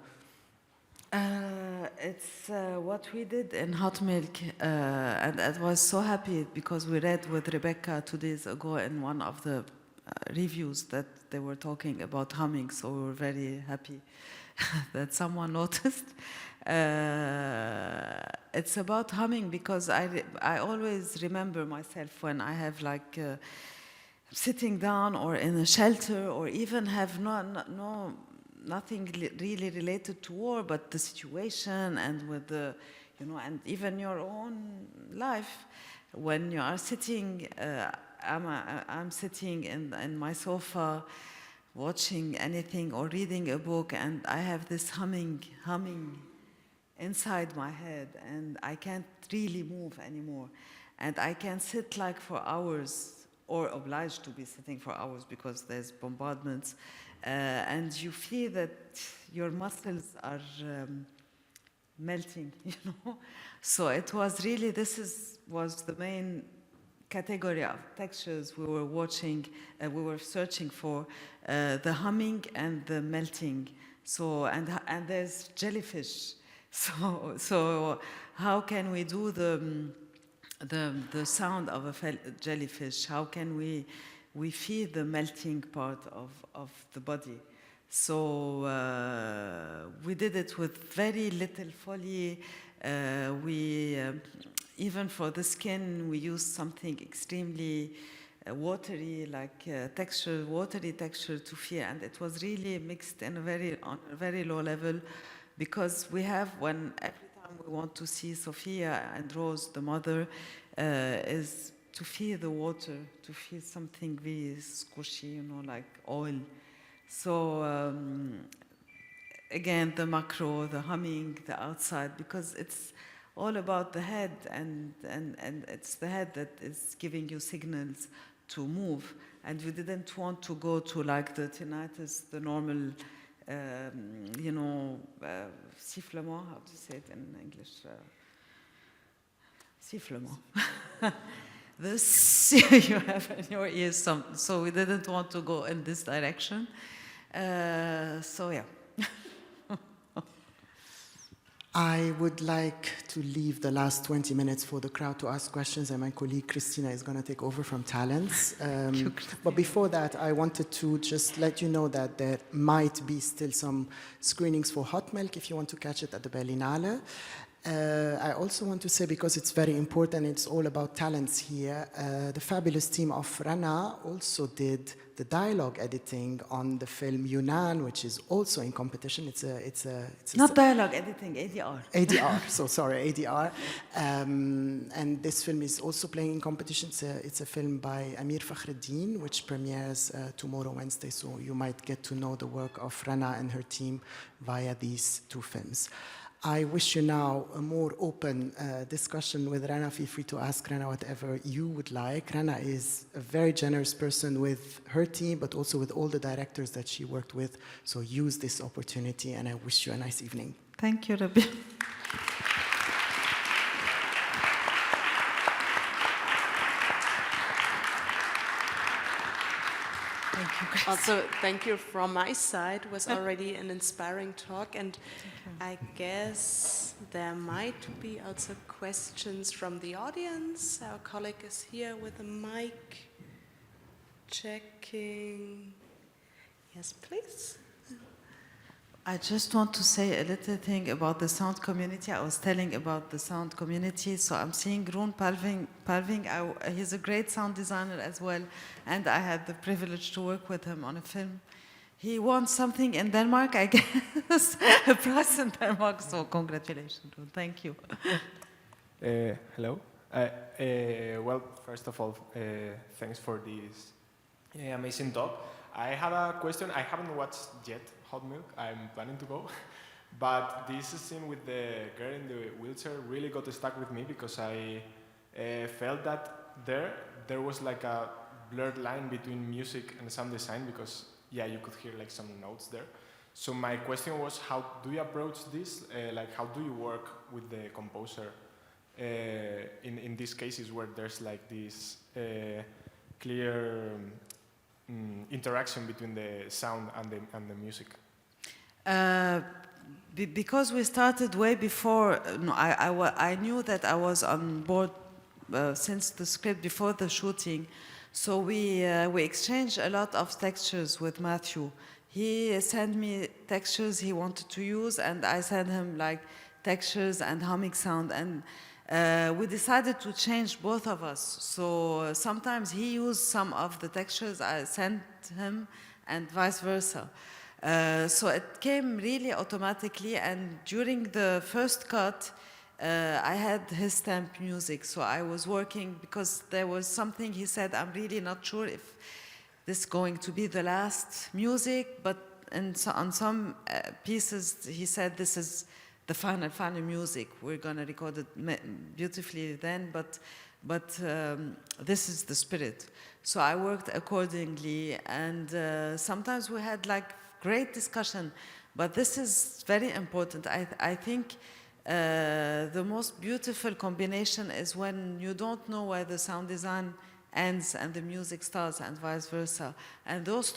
It's what we did in Hot Milk, and I was so happy because we read with Rebecca 2 days ago in one of the reviews that they were talking about humming, so we were very happy that someone noticed. It's about humming because I always remember myself when I have like sitting down or in a shelter or even have nothing really related to war, but the situation and with the, and even your own life. When you are sitting, I'm sitting in my sofa, watching anything or reading a book, and I have this humming inside my head, and I can't really move anymore. And I can sit like for hours, or obliged to be sitting for hours because there's bombardments, and you feel that your muscles are melting, So it was really, was the main category of textures we were watching, we were searching for, the humming and the melting. So, and there's jellyfish. So how can we do the sound of a jellyfish? How can we feel the melting part of the body? So we did it with very little foley. Even for the skin, we used something extremely watery, like watery texture to feel, and it was really mixed on a very low level, because we have, every time we want to see Sophia and Rose, the mother, is to feel the water, to feel something very squishy, like oil. So again, the macro, the humming, the outside, because it's all about the head, and it's the head that is giving you signals to move. And we didn't want to go to like the tinnitus, the normal, sifflement, how to say it in English? Sifflement. This you have in your ears, so we didn't want to go in this direction. So yeah. I would like to leave the last 20 minutes for the crowd to ask questions, and my colleague Christina is going to take over from talents. But before that, I wanted to just let you know that there might be still some screenings for Hot Milk if you want to catch it at the Berlinale. I also want to say, because it's very important, it's all about talents here, the fabulous team of Rana also did the dialogue editing on the film Yunan, which is also in competition. It's not dialogue editing, ADR. ADR, so sorry, ADR. And this film is also playing in competition. It's a film by Amir Fakhreddin, which premieres tomorrow, Wednesday, so you might get to know the work of Rana and her team via these 2 films. I wish you now a more open discussion with Rana. Feel free to ask Rana whatever you would like. Rana is a very generous person with her team, but also with all the directors that she worked with. So use this opportunity, and I wish you a nice evening. Thank you, Rabih. Also, thank you from my side. It was already an inspiring talk, and I guess there might be also questions from the audience. Our colleague is here with a mic. Checking. Yes, please. I just want to say a little thing about the sound community. I was telling about the sound community. So I'm seeing Roon Palving. He's a great sound designer as well. And I had the privilege to work with him on a film. He won something in Denmark, I guess, a prize in Denmark. So congratulations, Roon. Thank you. Hello. Well, first of all, thanks for this amazing talk. I have a question. I haven't watched yet Hot Milk. I'm planning to go. But this scene with the girl in the wheelchair really got stuck with me, because I felt that there was like a blurred line between music and sound design, because you could hear like some notes there. So my question was, how do you approach this? Like, how do you work with the composer in these cases where there's like this clear interaction between the sound and the music? Because we started way before, no, I knew that I was on board since the script, before the shooting. So we exchanged a lot of textures with Matthew. He sent me textures he wanted to use, and I sent him like textures and humming sound. And we decided to change, both of us. So sometimes he used some of the textures I sent him, and vice versa. So it came really automatically, and during the first cut, I had his stamp music. So I was working, because there was something he said, I'm really not sure if this is going to be the last music, but on some pieces he said this is the final music. We're going to record it beautifully then, but this is the spirit. So I worked accordingly, and sometimes we had like great discussion, but this is very important. I think the most beautiful combination is when you don't know where the sound design ends and the music starts, and vice versa. And those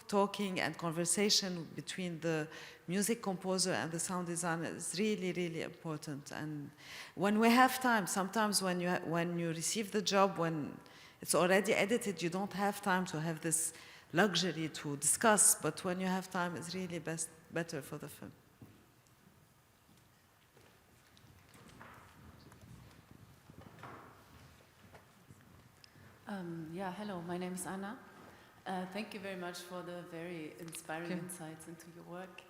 talking and conversation between the music composer and the sound designer is really, really important. And when we have time, sometimes when you receive the job, when it's already edited, you don't have time to have this luxury to discuss, but when you have time, it's really better for the film. Yeah, hello, my name is Anna. Thank you very much for the very inspiring insights into your work.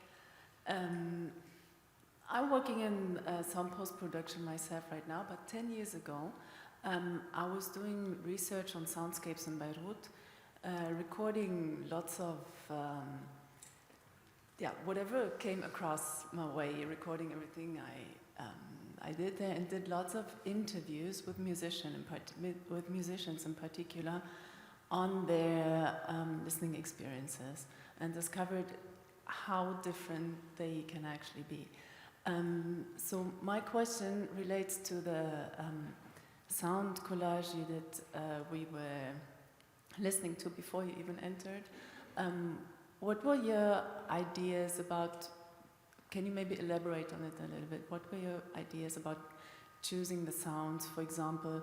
I'm working in sound post-production myself right now, but 10 years ago, I was doing research on soundscapes in Beirut, recording lots of, whatever came across my way, recording everything I did there, and did lots of interviews with musicians in particular on their listening experiences, and discovered how different they can actually be. So my question relates to the sound collage that we were listening to before you even entered. What were your ideas about, can you maybe elaborate on it a little bit? What were your ideas about choosing the sounds, for example,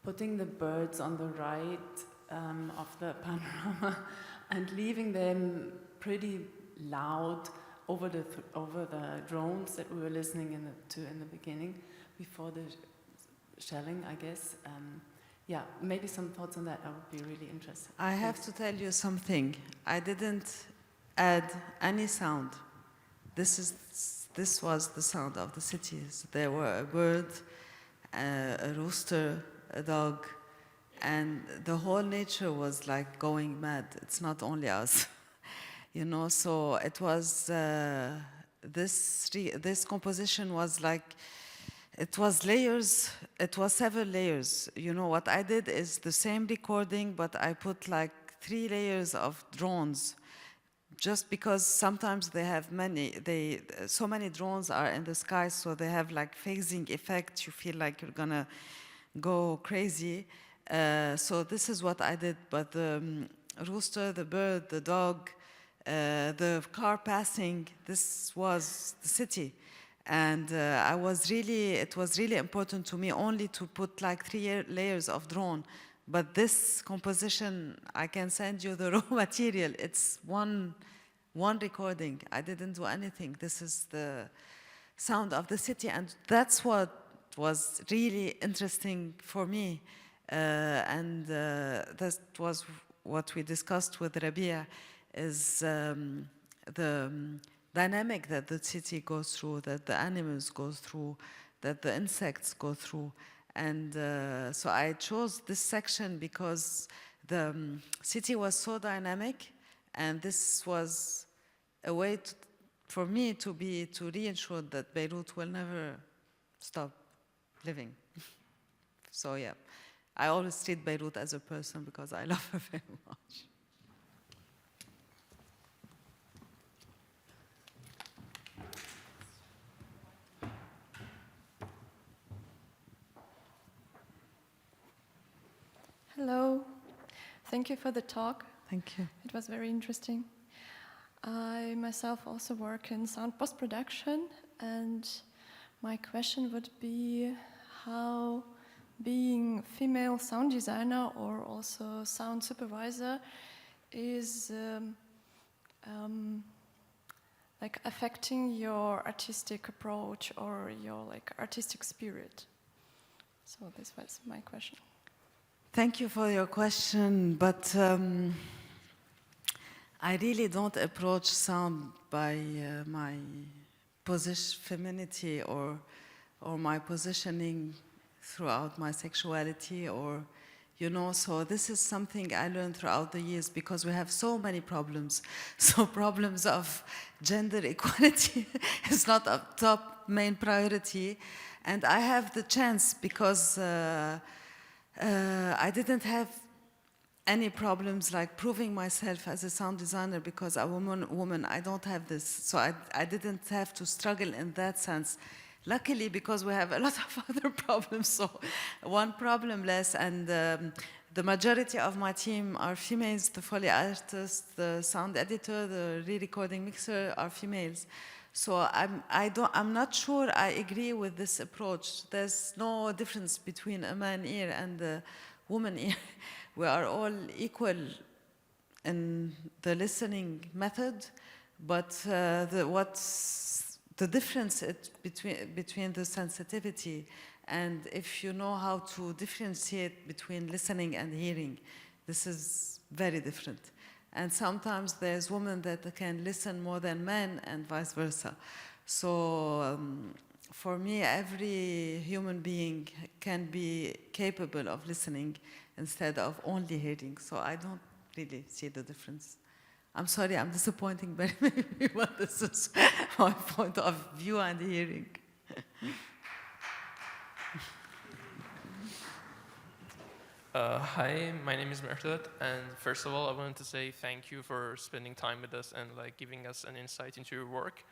putting the birds on the right of the panorama and leaving them pretty loud over the drones that we were listening to in the beginning, before the shelling, I guess. Yeah, maybe some thoughts on that. I would be really interested. I have to tell you something. I didn't add any sound. This was the sound of the cities. There were a bird, a rooster, a dog, and the whole nature was like going mad. It's not only us, you know. So it was this composition was like, it was layers. It was several layers. You know, what I did is the same recording, but I put like 3 layers of drones. Just because sometimes they have so many drones are in the sky, so they have like phasing effect. You feel like you're gonna go crazy. So this is what I did. But the rooster, the bird, the dog, the car passing, this was the city. And it was really important to me only to put like 3 layers of drone. But this composition, I can send you the raw material. It's one recording. I didn't do anything. This is the sound of the city, and that's what was really interesting for me. And that was what we discussed with Rabih, is the dynamic that the city goes through, that the animals go through, that the insects go through. And so I chose this section because the city was so dynamic, and this was a way for me to reassure that Beirut will never stop living. So yeah, I always treat Beirut as a person because I love her very much. Hello, thank you for the talk. Thank you. It was very interesting. I myself also work in sound post-production, and my question would be how being female sound designer or also sound supervisor is like affecting your artistic approach or your like artistic spirit. So this was my question. Thank you for your question, but I really don't approach sound by my femininity or my positioning throughout my sexuality, or so this is something I learned throughout the years because we have so many problems. So problems of gender equality is not a top main priority, and I have the chance because I didn't have any problems like proving myself as a sound designer because a woman, I don't have this. So I didn't have to struggle in that sense. Luckily, because we have a lot of other problems, so one problem less, and the majority of my team are females, the Foley artist, the sound editor, the re-recording mixer are females. So I'm not sure I agree with this approach. There's no difference between a man ear and a woman ear. We are all equal in the listening method, but the difference between the sensitivity, and if you know how to differentiate between listening and hearing, this is very different. And sometimes there's women that can listen more than men and vice versa. So for me, every human being can be capable of listening instead of only hearing. So I don't really see the difference. I'm sorry, I'm disappointing very many people, but this is my point of view and hearing. Hi, my name is Mertlet, and first of all, I wanted to say thank you for spending time with us and like giving us an insight into your work.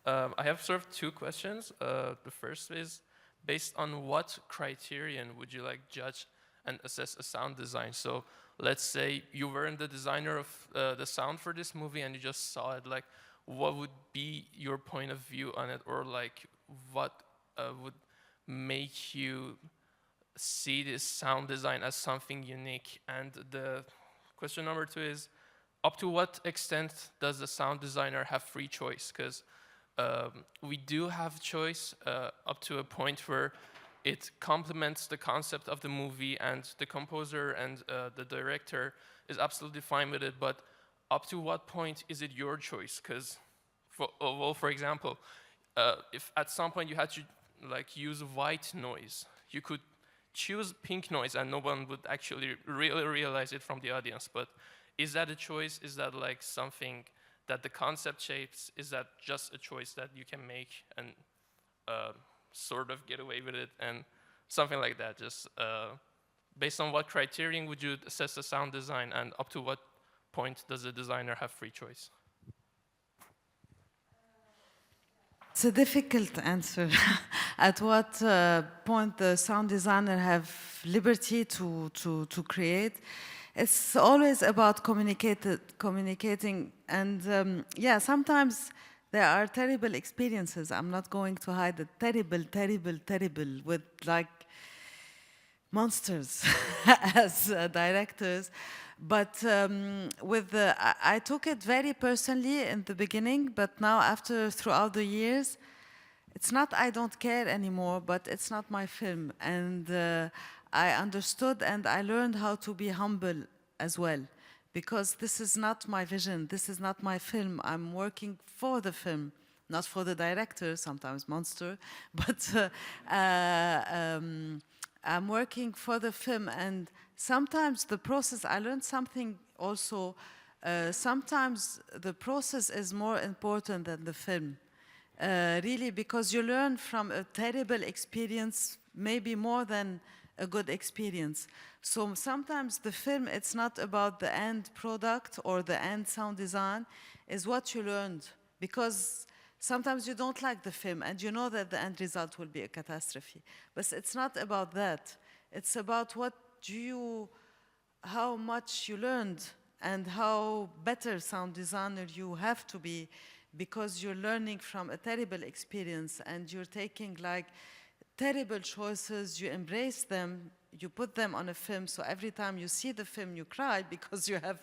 I have sort of two questions. The first is, based on what criterion would you like judge and assess a sound design? So let's say you weren't the designer of the sound for this movie and you just saw it, like what would be your point of view on it, or like what would make you see this sound design as something unique? And the question number two is, up to what extent does the sound designer have free choice? Because we do have choice up to a point where it complements the concept of the movie, and the composer and the director is absolutely fine with it, but up to what point is it your choice? Because, for example, if at some point you had to like use white noise, you could choose pink noise and no one would actually really realize it from the audience. But is that a choice? Is that like something that the concept shapes? Is that just a choice that you can make and sort of get away with it, and something like that? Just based on what criterion would you assess the sound design, and up to what point does the designer have free choice? It's a difficult answer. At what point the sound designer have liberty to create? It's always about communicating, and yeah, sometimes there are terrible experiences. I'm not going to hide it. Terrible, with like monsters as directors. But I took it very personally in the beginning, but now throughout the years, it's not I don't care anymore, but it's not my film. And I understood and I learned how to be humble as well, because this is not my vision, this is not my film. I'm working for the film, not for the director, sometimes monster, but I'm working for the film. And sometimes the process, I learned something also, sometimes the process is more important than the film. Really, because you learn from a terrible experience, maybe more than a good experience. So sometimes the film, it's not about the end product or the end sound design, is what you learned. Because sometimes you don't like the film and you know that the end result will be a catastrophe. But it's not about that. It's about how much you learned and how better sound designer you have to be, because you're learning from a terrible experience and you're taking like terrible choices, you embrace them, you put them on a film, so every time you see the film you cry because you have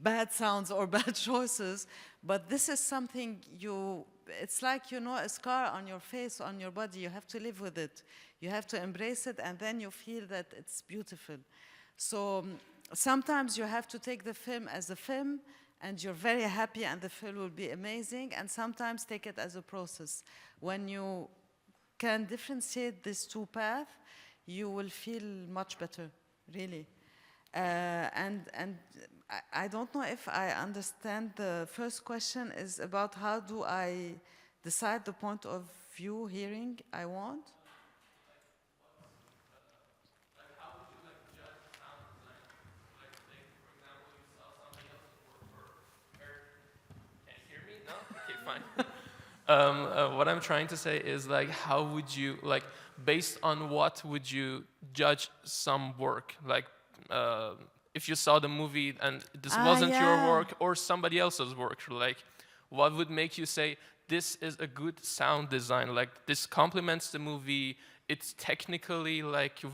bad sounds or bad choices. But this is something it's like, you know, a scar on your face, on your body. You have to live with it. You have to embrace it, and then you feel that it's beautiful. So sometimes you have to take the film as a film, and you're very happy and the film will be amazing, and sometimes take it as a process. When you can differentiate these two paths, you will feel much better, really. And I don't know if I understand. The first question is about how do I decide the point of view, hearing I want? How would you judge sound design? Say, for example, you saw somebody else's work can't hear me? No? Okay, fine. What I'm trying to say is how would you, based on what would you judge some work? If you saw the movie and this wasn't your work or somebody else's work, what would make you say, this is a good sound design, this complements the movie, it's technically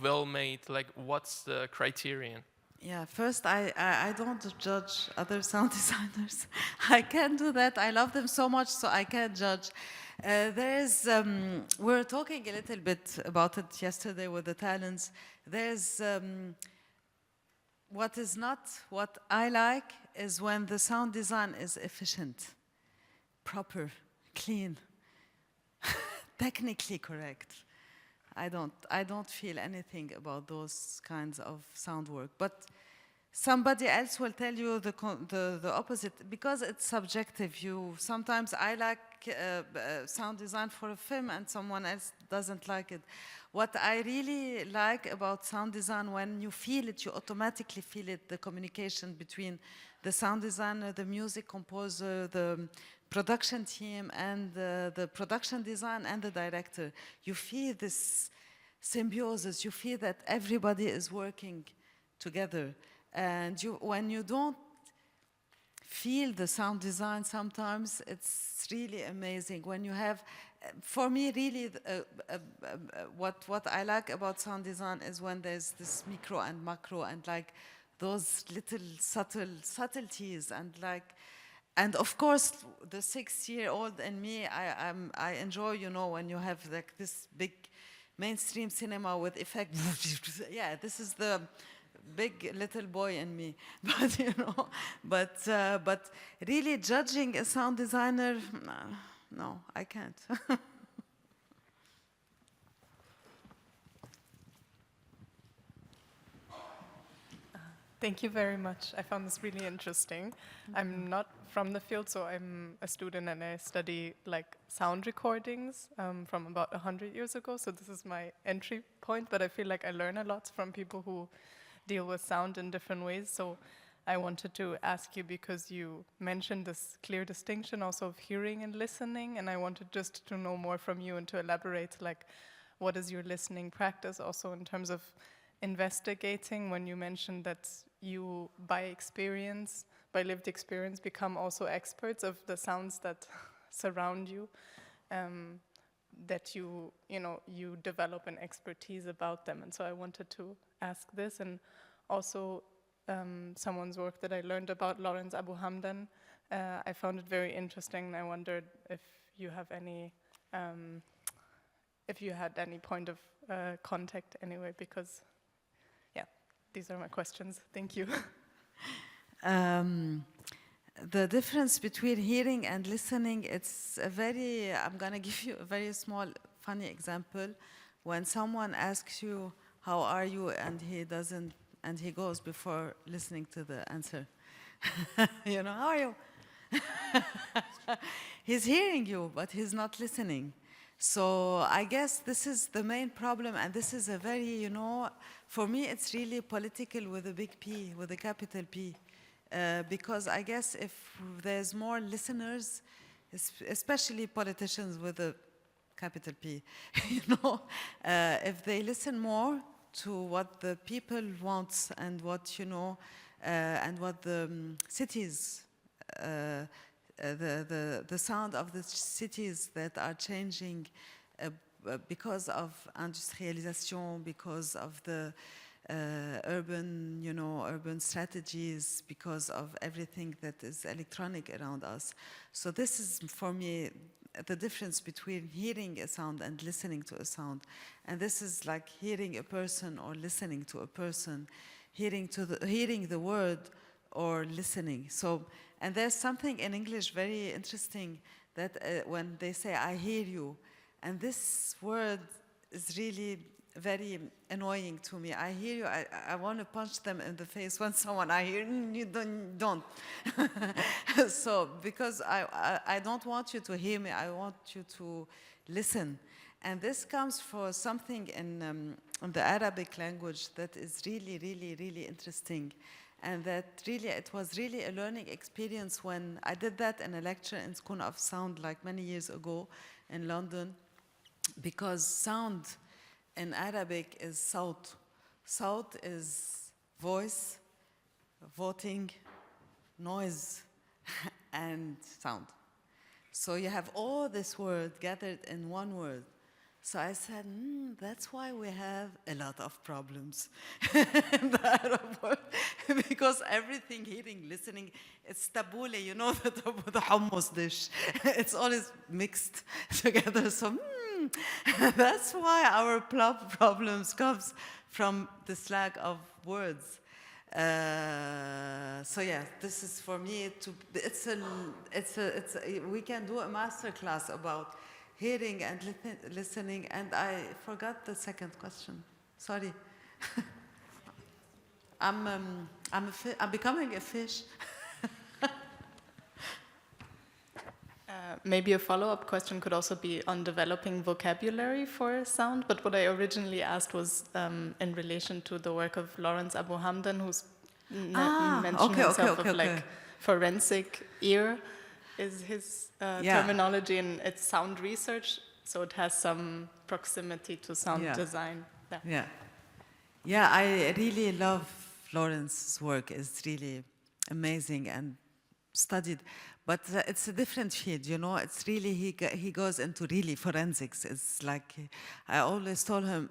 well made, what's the criterion? Yeah, first, I don't judge other sound designers. I can't do that. I love them so much, so I can't judge. We were talking a little bit about it yesterday with the talents. There's what is not what I like is when the sound design is efficient, proper, clean, technically correct. I don't feel anything about those kinds of sound work. But somebody else will tell you the opposite, because it's subjective. Sometimes I like sound design for a film and someone else doesn't like it. What I really like about sound design, when you feel it, you automatically feel it, the communication between the sound designer, the music composer, the production team, and the production design and the director. You feel this symbiosis. You feel that everybody is working together. And when you don't feel the sound design, sometimes it's really amazing. When you have, for me, really, what I like about sound design is when there's this micro and macro and those little subtleties and of course, the 6-year-old in me, I enjoy, when you have this big mainstream cinema with effect. Yeah, this is the big little boy in me. But but really judging a sound designer, no, I can't. Thank you very much. I found this really interesting. Mm-hmm. I'm not from the field, so I'm a student and I study sound recordings from about 100 years ago. So this is my entry point, but I feel like I learn a lot from people who deal with sound in different ways. So I wanted to ask you, because you mentioned this clear distinction also of hearing and listening, and I wanted just to know more from you and to elaborate, what is your listening practice also in terms of investigating, when you mentioned that you, by lived experience, become also experts of the sounds that surround you, that you develop an expertise about them. And so I wanted to ask this, and also someone's work that I learned about, Lawrence Abu Hamdan. I found it very interesting, and I wondered if you have any, if you had any point of contact anyway, because these are my questions. Thank you. The difference between hearing and listening, I'm going to give you a very small, funny example. When someone asks you, how are you, and he goes before listening to the answer. How are you? He's hearing you, but he's not listening. So I guess this is the main problem, and this is a very, for me it's really political with a big P, with a capital P. Because I guess if there's more listeners, especially politicians with a capital P, if they listen more to what the people want and what, and what the cities, the sound of the cities that are changing because of industrialization, because of the urban strategies, because of everything that is electronic around us. So this is, for me, the difference between hearing a sound and listening to a sound. And this is like hearing a person or listening to a person, hearing the word or listening. So, and there's something in English very interesting that when they say, I hear you, and this word is really very annoying to me. I hear you, I want to punch them in the face when someone I hear, you don't. So, because I don't want you to hear me, I want you to listen. And this comes for something in the Arabic language that is really, really, really interesting. And that really, it was really a learning experience when I did that in a lecture in School of Sound like many years ago in London, because sound in Arabic is saut. Saut is voice, voting, noise, and sound. So you have all this word gathered in one word. So I said, that's why we have a lot of problems in the Arab world, because everything, hearing, listening, it's tabbouleh, you know, the hummus dish. It's always mixed together. So that's why our problems comes from this lack of words. So yeah, this is for me. We can do a master class about hearing and listening, and I forgot the second question. Sorry. I'm becoming a fish. Maybe a follow-up question could also be on developing vocabulary for sound, but what I originally asked was in relation to the work of Lawrence Abu Hamdan, who's mentioned himself of like forensic ear is his terminology, and it's sound research, so it has some proximity to sound design. Yeah, I really love Lawrence's work. It's really amazing and studied. But it's a different field, you know. It's really, he goes into really forensics. It's like, I always tell him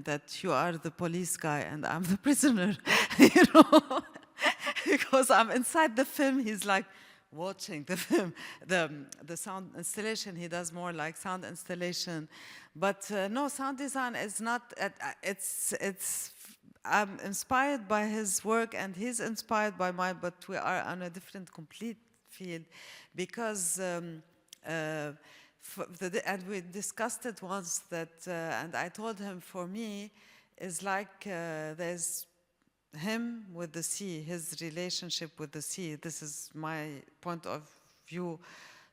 that you are the police guy and I'm the prisoner, you know. Because I'm inside the film, he's like watching the film. The sound installation, he does more like sound installation. But no, sound design is not, I'm inspired by his work and he's inspired by mine, but we are on a different, complete field, because and we discussed it once that and I told him, for me is like there's him with the sea, his relationship with the sea. This is my point of view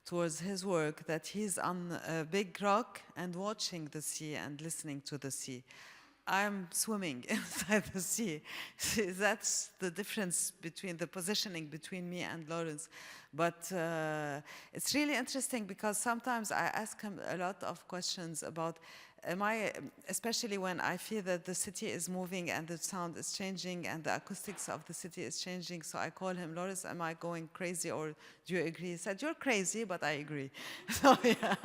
towards his work, that he's on a big rock and watching the sea and listening to the sea. I'm swimming inside the sea. That's the difference between the positioning between me and Lawrence. But it's really interesting because sometimes I ask him a lot of questions about, especially when I feel that the city is moving and the sound is changing and the acoustics of the city is changing. So I call him, Lawrence, am I going crazy or do you agree? He said, you're crazy, but I agree. So yeah.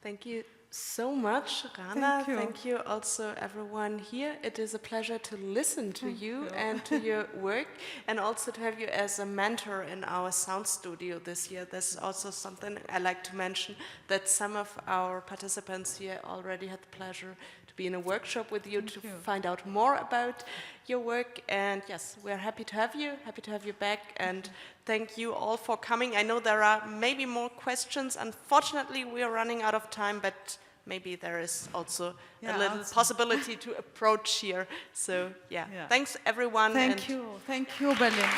Thank you so much, Rana. Thank you also everyone here. It is a pleasure to listen to you and to your work, and also to have you as a mentor in our sound studio this year. This is also something I like to mention, that some of our participants here already had the pleasure to be in a workshop with you to find out more about your work. And yes, we're happy to have you back, and thank you all for coming. I know there are maybe more questions. Unfortunately, we are running out of time, but maybe there is also a little possibility to approach here. So yeah, thanks everyone. Thank you, Berlin.